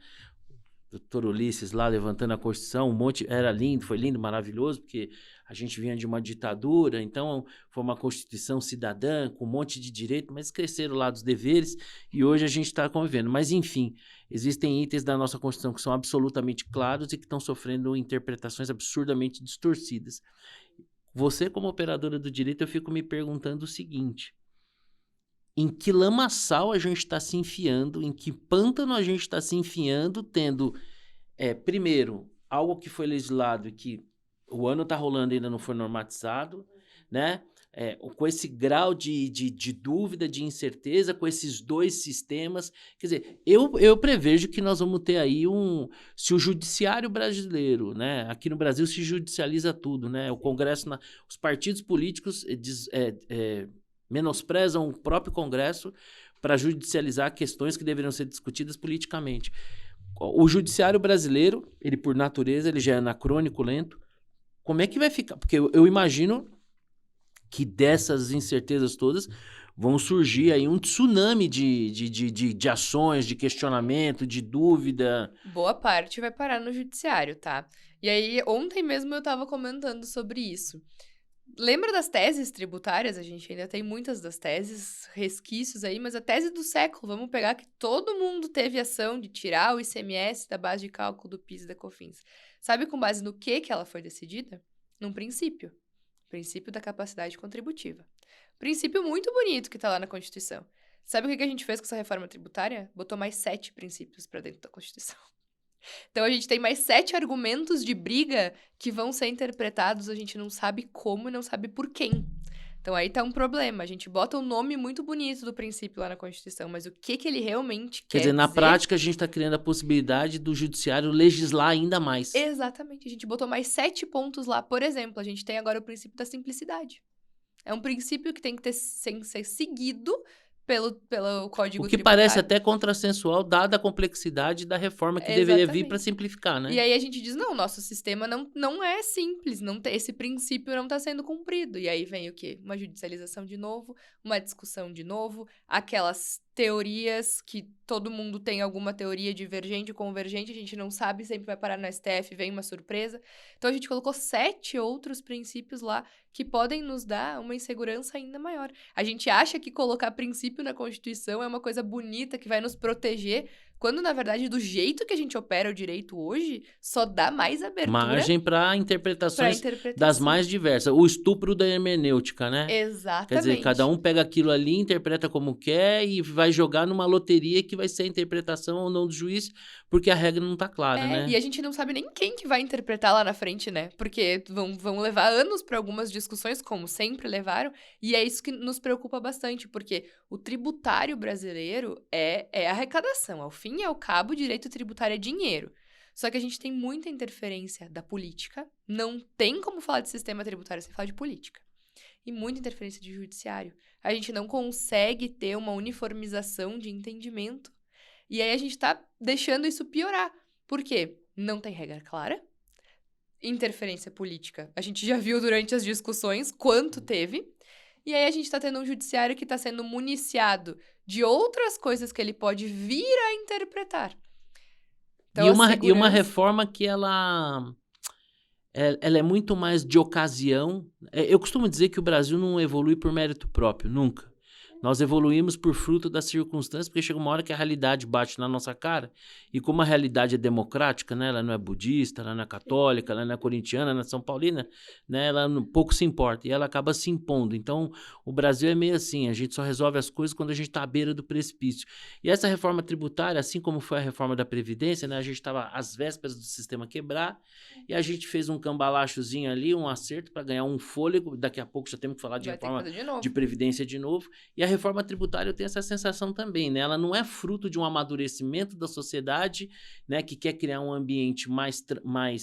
Doutor Ulisses lá levantando a Constituição, era lindo, foi lindo, maravilhoso, porque a gente vinha de uma ditadura, então foi uma Constituição cidadã, com um monte de direito, mas esqueceram lá dos deveres e hoje a gente está convivendo. Mas, enfim, existem itens da nossa Constituição que são absolutamente claros e que estão sofrendo interpretações absurdamente distorcidas. Você, como operadora do direito, eu fico me perguntando o seguinte: em que lamaçal a gente está se enfiando, em que pântano a gente está se enfiando, tendo, primeiro, algo que foi legislado e que o ano está rolando e ainda não foi normatizado, né? com esse grau de dúvida, de incerteza, com esses dois sistemas. Quer dizer, eu prevejo que nós vamos ter aí se o judiciário brasileiro, né? Aqui no Brasil se judicializa tudo, né? O Congresso, os partidos políticos menosprezam o próprio Congresso para judicializar questões que deveriam ser discutidas politicamente. O judiciário brasileiro, ele por natureza, ele já é anacrônico, lento. Como é que vai ficar? Porque eu imagino que dessas incertezas todas vão surgir aí um tsunami de ações, de questionamento, de dúvida. Boa parte vai parar no judiciário, tá? E aí, ontem mesmo eu tava comentando sobre isso. Lembra das teses tributárias? A gente ainda tem muitas das teses, resquícios aí, mas a tese do século, vamos pegar que todo mundo teve ação de tirar o ICMS da base de cálculo do PIS e da COFINS. Sabe com base no que ela foi decidida? Num princípio. Princípio da capacidade contributiva. Princípio muito bonito que tá lá na Constituição. Sabe o que a gente fez com essa reforma tributária? Botou mais 7 princípios pra dentro da Constituição. Então, a gente tem mais 7 argumentos de briga que vão ser interpretados, a gente não sabe como e não sabe por quem. Então, aí tá um problema. A gente bota um nome muito bonito do princípio lá na Constituição, mas o que ele realmente quer dizer, na dizer... prática, a gente está criando a possibilidade do judiciário legislar ainda mais. Exatamente. A gente botou mais 7 pontos lá. Por exemplo, a gente tem agora o princípio da simplicidade. É um princípio que tem que ser seguido pelo Código Tributário. O que parece até contrassensual, dada a complexidade da reforma que deveria vir para simplificar, né? E aí a gente diz, não, nosso sistema não é simples, esse princípio não está sendo cumprido. E aí vem o quê? Uma judicialização de novo, uma discussão de novo, aquelas teorias que todo mundo tem alguma teoria divergente ou convergente, a gente não sabe, sempre vai parar no STF, vem uma surpresa. Então a gente colocou 7 outros princípios lá que podem nos dar uma insegurança ainda maior. A gente acha que colocar princípio na Constituição é uma coisa bonita, que vai nos proteger, quando, na verdade, do jeito que a gente opera o direito hoje, só dá mais abertura... Margem para interpretações das mais diversas. O estupro da hermenêutica, né? Exatamente. Quer dizer, cada um pega aquilo ali, interpreta como quer e vai jogar numa loteria que vai ser a interpretação ou não do juiz, porque a regra não tá clara, né? E a gente não sabe nem quem que vai interpretar lá na frente, né? Porque vão levar anos para algumas discussões, como sempre levaram, e é isso que nos preocupa bastante, porque o tributário brasileiro é arrecadação. Ao fim e ao cabo, o direito tributário é dinheiro. Só que a gente tem muita interferência da política, não tem como falar de sistema tributário sem falar de política. E muita interferência de judiciário. A gente não consegue ter uma uniformização de entendimento. E aí a gente tá deixando isso piorar. Por quê? Não tem regra clara. Interferência política. A gente já viu durante as discussões quanto teve. E aí a gente tá tendo um judiciário que tá sendo municiado de outras coisas que ele pode vir a interpretar. Então, e uma reforma que ela é muito mais de ocasião. Eu costumo dizer que o Brasil não evolui por mérito próprio, nunca. Nós evoluímos por fruto das circunstâncias, porque chega uma hora que a realidade bate na nossa cara, e como a realidade é democrática, né, ela não é budista, ela não é católica, ela não é corintiana, ela não é são paulina, né, ela pouco se importa, e ela acaba se impondo. Então, o Brasil é meio assim, a gente só resolve as coisas quando a gente está à beira do precipício. E essa reforma tributária, assim como foi a reforma da Previdência, né, a gente estava às vésperas do sistema quebrar, e a gente fez um cambalachozinho ali, um acerto para ganhar um fôlego, daqui a pouco já temos que falar de reforma de Previdência de novo, e a reforma tributária eu tenho essa sensação também, né? Ela não é fruto de um amadurecimento da sociedade, né? Que quer criar um ambiente mais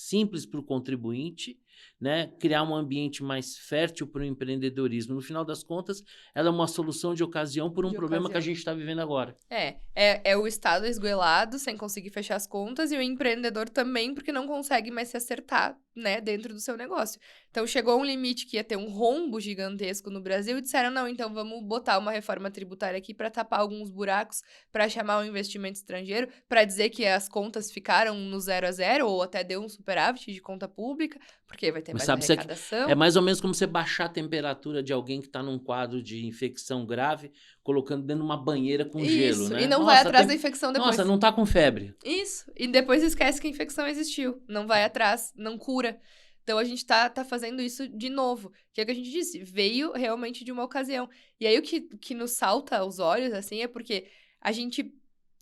simples para o contribuinte, né? Criar um ambiente mais fértil para o empreendedorismo. No final das contas, ela é uma solução de ocasião por um problema que a gente está vivendo agora. É o Estado esgoelado, sem conseguir fechar as contas, e o empreendedor também, porque não consegue mais se acertar, né, dentro do seu negócio. Então, chegou a um limite que ia ter um rombo gigantesco no Brasil e disseram, não, então vamos botar uma reforma tributária aqui para tapar alguns buracos, para chamar um investimento estrangeiro, para dizer que as contas ficaram no 0 a 0 ou até deu um superávit de conta pública, porque vai ter mais arrecadação. É mais ou menos como você baixar a temperatura de alguém que está num quadro de infecção grave, colocando dentro de uma banheira com gelo, né? E não vai atrás da infecção depois. Nossa, não tá com febre. Isso, e depois esquece que a infecção existiu. Não vai atrás, não cura. Então, a gente tá fazendo isso de novo. Que é o que a gente disse, veio realmente de uma ocasião. E aí, o que nos salta aos olhos, assim, é porque a gente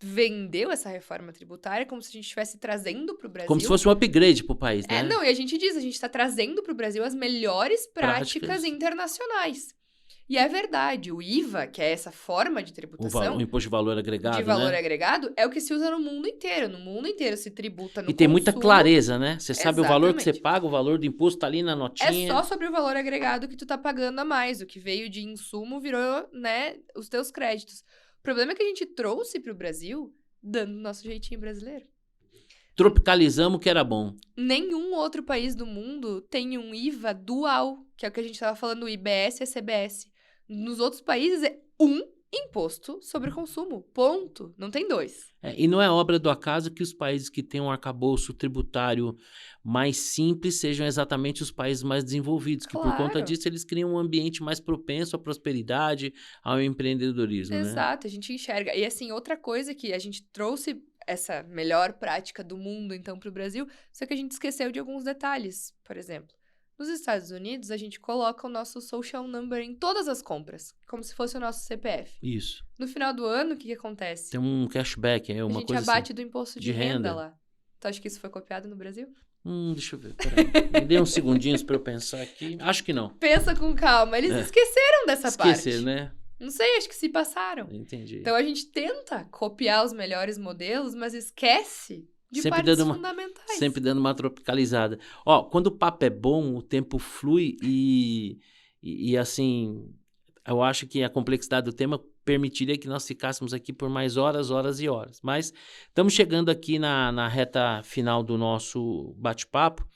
vendeu essa reforma tributária como se a gente estivesse trazendo para o Brasil... Como se fosse um upgrade para o país, né? Não, e a gente diz, a gente está trazendo para o Brasil as melhores práticas Práticas. internacionais. E é verdade, o IVA, que é essa forma de tributação... O imposto de valor agregado, de valor né? agregado, é o que se usa no mundo inteiro. No mundo inteiro se tributa no E tem muita consumo. clareza, né? Você sabe o valor que você Exatamente. paga, o valor do imposto tá ali na É notinha. só sobre o valor agregado que tu tá pagando a mais. O que veio de insumo virou, né, os teus créditos. O problema é que a gente trouxe pro Brasil dando o nosso jeitinho brasileiro. Tropicalizamos o que era bom. Nenhum outro país do mundo tem um IVA dual, que é o que a gente tava falando, o IBS e a CBS. Nos outros países é um imposto sobre o consumo. Ponto. Não tem dois. E não é obra do acaso que os países que têm um arcabouço tributário mais simples sejam exatamente os países mais desenvolvidos, que por conta Claro. disso eles criam um ambiente mais propenso à prosperidade, ao empreendedorismo, né? Exato, a gente enxerga. E assim, outra coisa que a gente trouxe essa melhor prática do mundo, então, para o Brasil, só que a gente esqueceu de alguns detalhes. Por exemplo, nos Estados Unidos, a gente coloca o nosso social number em todas as compras, como se fosse o nosso CPF. Isso. No final do ano, o que acontece? Tem um cashback, A uma gente coisa abate assim. do imposto de de renda renda. lá. Tu acha que isso foi copiado no Brasil? Deixa eu ver, peraí. Me dê uns segundinhos para eu pensar aqui. Acho que não. Pensa com calma. Eles esqueceram dessa parte. Esquecer, né? Não sei, acho que se passaram. Entendi. Então, a gente tenta copiar os melhores modelos, mas esquece de Sempre partes dando fundamentais. Sempre dando uma tropicalizada. Ó, quando o papo é bom, o tempo flui e assim, eu acho que a complexidade do tema permitiria que nós ficássemos aqui por mais horas, horas e horas. Mas estamos chegando aqui na reta final do nosso bate-papo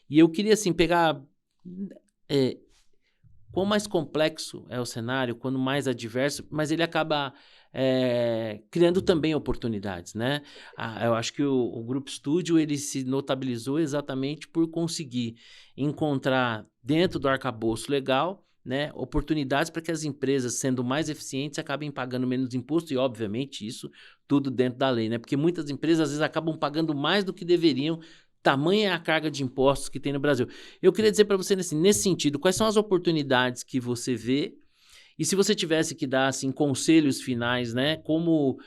e eu queria, assim, pegar... Quanto mais complexo é o cenário, quanto mais adverso, mas ele acaba criando também oportunidades, né? Eu acho que o Grupo Estúdio ele se notabilizou exatamente por conseguir encontrar dentro do arcabouço legal, né, oportunidades para que as empresas, sendo mais eficientes, acabem pagando menos imposto e, obviamente, isso tudo dentro da lei, né? Porque muitas empresas, às vezes, acabam pagando mais do que deveriam. Tamanha é a carga de impostos que tem no Brasil. Eu queria dizer para você, nesse sentido, quais são as oportunidades que você vê e se você tivesse que dar assim, conselhos finais, né? Como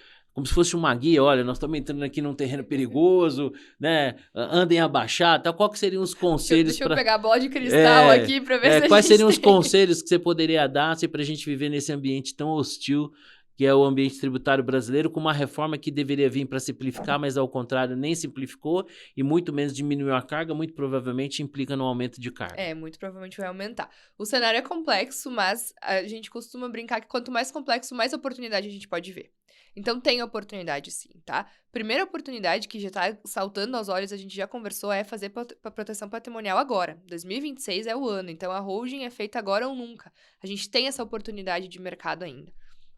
se fosse uma guia, olha, nós estamos entrando aqui num terreno perigoso, né? Andem abaixado, tal. Qual que seriam os conselhos Deixa eu pegar a bola de cristal aqui para ver se a quais gente seriam os tem. conselhos que você poderia dar para a gente viver nesse ambiente tão hostil que é o ambiente tributário brasileiro, com uma reforma que deveria vir para simplificar, mas ao contrário nem simplificou e muito menos diminuiu a carga, muito provavelmente implica no aumento de carga. Muito provavelmente vai aumentar. O cenário é complexo, mas a gente costuma brincar que quanto mais complexo, mais oportunidade a gente pode ver. Então tem oportunidade sim, tá? Primeira oportunidade que já tá saltando aos olhos, a gente já conversou, é fazer proteção patrimonial agora. 2026 é o ano, então a holding é feita agora ou nunca. A gente tem essa oportunidade de mercado ainda.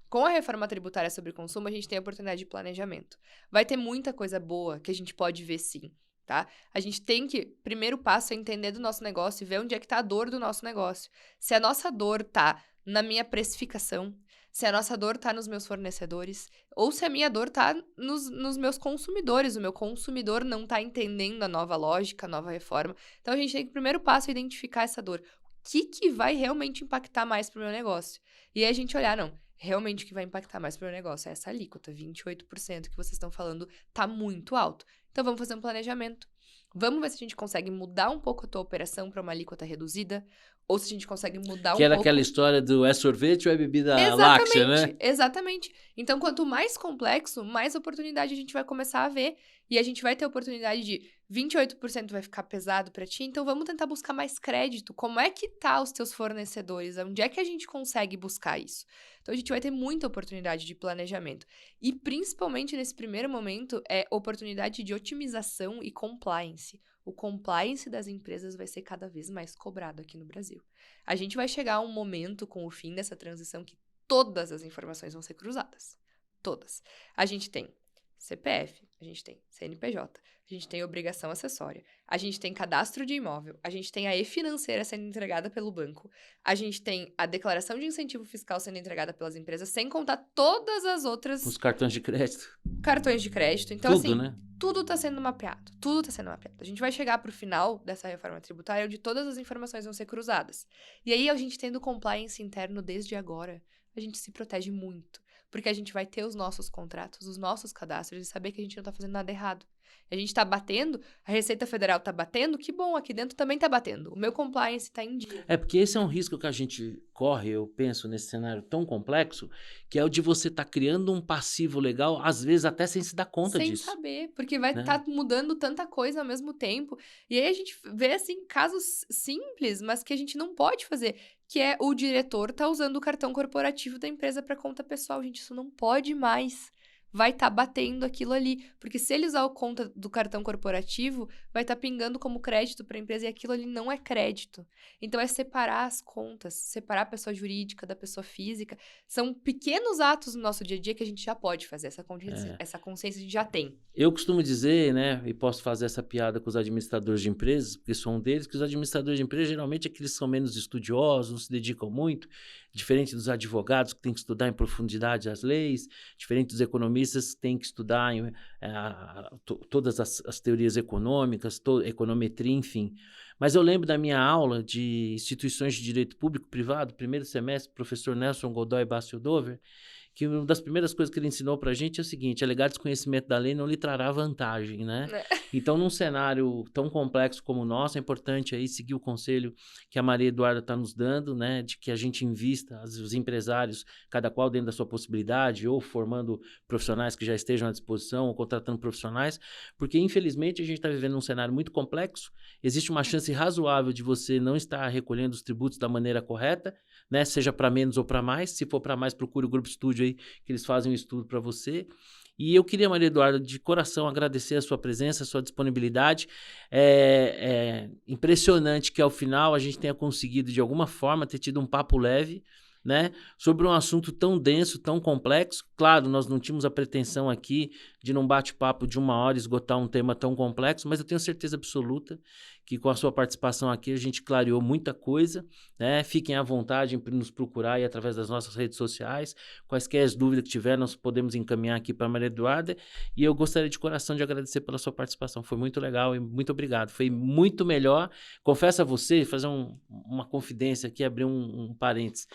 Com a reforma tributária sobre consumo, a gente tem a oportunidade de planejamento. Vai ter muita coisa boa que a gente pode ver sim, tá? A gente tem que, primeiro passo é entender do nosso negócio e ver onde é que tá a dor do nosso negócio. Se a nossa dor tá na minha precificação, se a nossa dor tá nos meus fornecedores, ou se a minha dor tá nos meus consumidores, o meu consumidor não tá entendendo a nova lógica, a nova reforma. Então, a gente tem que, primeiro passo, é identificar essa dor. O que vai realmente impactar mais pro meu negócio? E aí a gente olhar, não, realmente o que vai impactar mais pro meu negócio é essa alíquota, 28% que vocês estão falando tá muito alto. Então, vamos fazer um planejamento. Vamos ver se a gente consegue mudar um pouco a tua operação para uma alíquota reduzida, ou se a gente consegue mudar que era pouco... aquela história do é sorvete ou é bebida láctea, né? Exatamente. Então, quanto mais complexo, mais oportunidade a gente vai começar a ver. E a gente vai ter oportunidade de 28% vai ficar pesado para ti, então vamos tentar buscar mais crédito. Como é que tá os teus fornecedores? Onde é que a gente consegue buscar isso? Então, a gente vai ter muita oportunidade de planejamento. E, principalmente nesse primeiro momento, é oportunidade de otimização e compliance. O compliance das empresas vai ser cada vez mais cobrado aqui no Brasil. A gente vai chegar a um momento com o fim dessa transição que todas as informações vão ser cruzadas. Todas. A gente tem CPF, a gente tem CNPJ, a gente tem obrigação acessória, a gente tem cadastro de imóvel, a gente tem a e-financeira sendo entregada pelo banco, a gente tem a declaração de incentivo fiscal sendo entregada pelas empresas, sem contar todas as outras... Os cartões de crédito. Cartões de crédito. Então, tudo, assim, né? tudo tá sendo mapeado. Tudo tá sendo mapeado. A gente vai chegar pro final dessa reforma tributária onde todas as informações vão ser cruzadas. E aí, a gente tendo compliance interno desde agora, a gente se protege muito. Porque a gente vai ter os nossos contratos, os nossos cadastros e saber que a gente não tá fazendo nada errado. A gente tá batendo, a Receita Federal tá batendo, que bom, aqui dentro também tá batendo. O meu compliance tá em dia. Porque esse é um risco que a gente corre, eu penso, nesse cenário tão complexo, que é o de você estar criando um passivo legal, às vezes até sem se dar conta Sem disso, saber, porque vai né? estar mudando tanta coisa ao mesmo tempo. E aí a gente vê, assim, casos simples, mas que a gente não pode fazer, que é o diretor tá usando o cartão corporativo da empresa para conta pessoal. Gente, isso não pode mais. Vai estar batendo aquilo ali, porque se ele usar a conta do cartão corporativo, vai estar pingando como crédito para a empresa e aquilo ali não é crédito. Então é separar as contas, separar a pessoa jurídica da pessoa física. São pequenos atos no nosso dia a dia que a gente já pode fazer, essa consciência a gente já tem. Eu costumo dizer, né, e posso fazer essa piada com os administradores de empresas, porque sou um deles, que os administradores de empresas, geralmente, aqueles que são menos estudiosos, não se dedicam muito, diferente dos advogados que têm que estudar em profundidade as leis, diferente dos economistas que têm que estudar todas as teorias econômicas, econometria, enfim. Mas eu lembro da minha aula de instituições de direito público privado, primeiro semestre, professor Nelson Godoy Bassildover, que uma das primeiras coisas que ele ensinou pra gente é o seguinte: alegar desconhecimento da lei não lhe trará vantagem, né? Então, num cenário tão complexo como o nosso, é importante aí seguir o conselho que a Maria Eduarda está nos dando, né? De que a gente invista, os empresários, cada qual dentro da sua possibilidade, ou formando profissionais que já estejam à disposição, ou contratando profissionais, porque, infelizmente, a gente está vivendo um cenário muito complexo, existe uma chance razoável de você não estar recolhendo os tributos da maneira correta, né? Seja para menos ou para mais. Se for para mais, procure o Grupo Estúdio aí, que eles fazem um estudo para você. E eu queria, Maria Eduarda, de coração agradecer a sua presença, a sua disponibilidade. É impressionante que ao final a gente tenha conseguido, de alguma forma, ter tido um papo leve, né, sobre um assunto tão denso, tão complexo. Claro, nós não tínhamos a pretensão aqui de num bate-papo de 1 hora esgotar um tema tão complexo, mas eu tenho certeza absoluta que com a sua participação aqui a gente clareou muita coisa, né? Fiquem à vontade em nos procurar aí através das nossas redes sociais. Quaisquer dúvidas que tiver, nós podemos encaminhar aqui para a Maria Eduarda. E eu gostaria de coração de agradecer pela sua participação. Foi muito legal e muito obrigado. Foi muito melhor. Confesso a você, fazer uma confidência aqui, abrir um parênteses.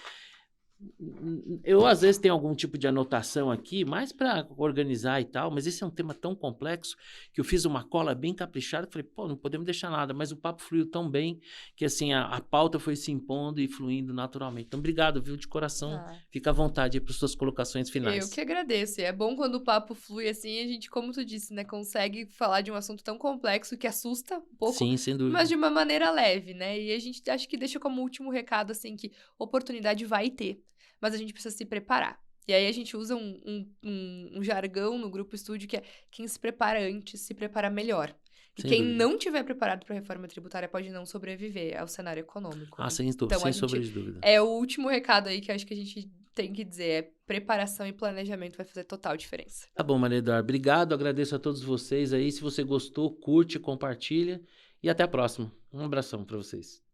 Eu, às vezes, tenho algum tipo de anotação aqui, mais para organizar e tal, mas esse é um tema tão complexo que eu fiz uma cola bem caprichada. Falei, pô, não podemos deixar nada, mas o papo fluiu tão bem que, assim, a pauta foi se impondo e fluindo naturalmente. Então, obrigado, viu, de coração. Fica à vontade aí para as suas colocações finais. Eu que agradeço. E é bom quando o papo flui assim, a gente, como tu disse, né, consegue falar de um assunto tão complexo que assusta um pouco. Sim, sem dúvida. Mas de uma maneira leve, né? E a gente acho que deixa como último recado, assim, que oportunidade vai ter, mas a gente precisa se preparar. E aí a gente usa um jargão no Grupo Estúdio que é quem se prepara antes se prepara melhor. E Sem quem dúvida. não tiver preparado para a reforma tributária pode não sobreviver ao cenário econômico. Ah, sem Então, sem sombra de dúvida. É o último recado aí que eu acho que a gente tem que dizer, é preparação e planejamento vai fazer total diferença. Tá bom, Maria Eduarda. Obrigado, agradeço a todos vocês aí. Se você gostou, curte, compartilha e até a próxima. Um abração para vocês.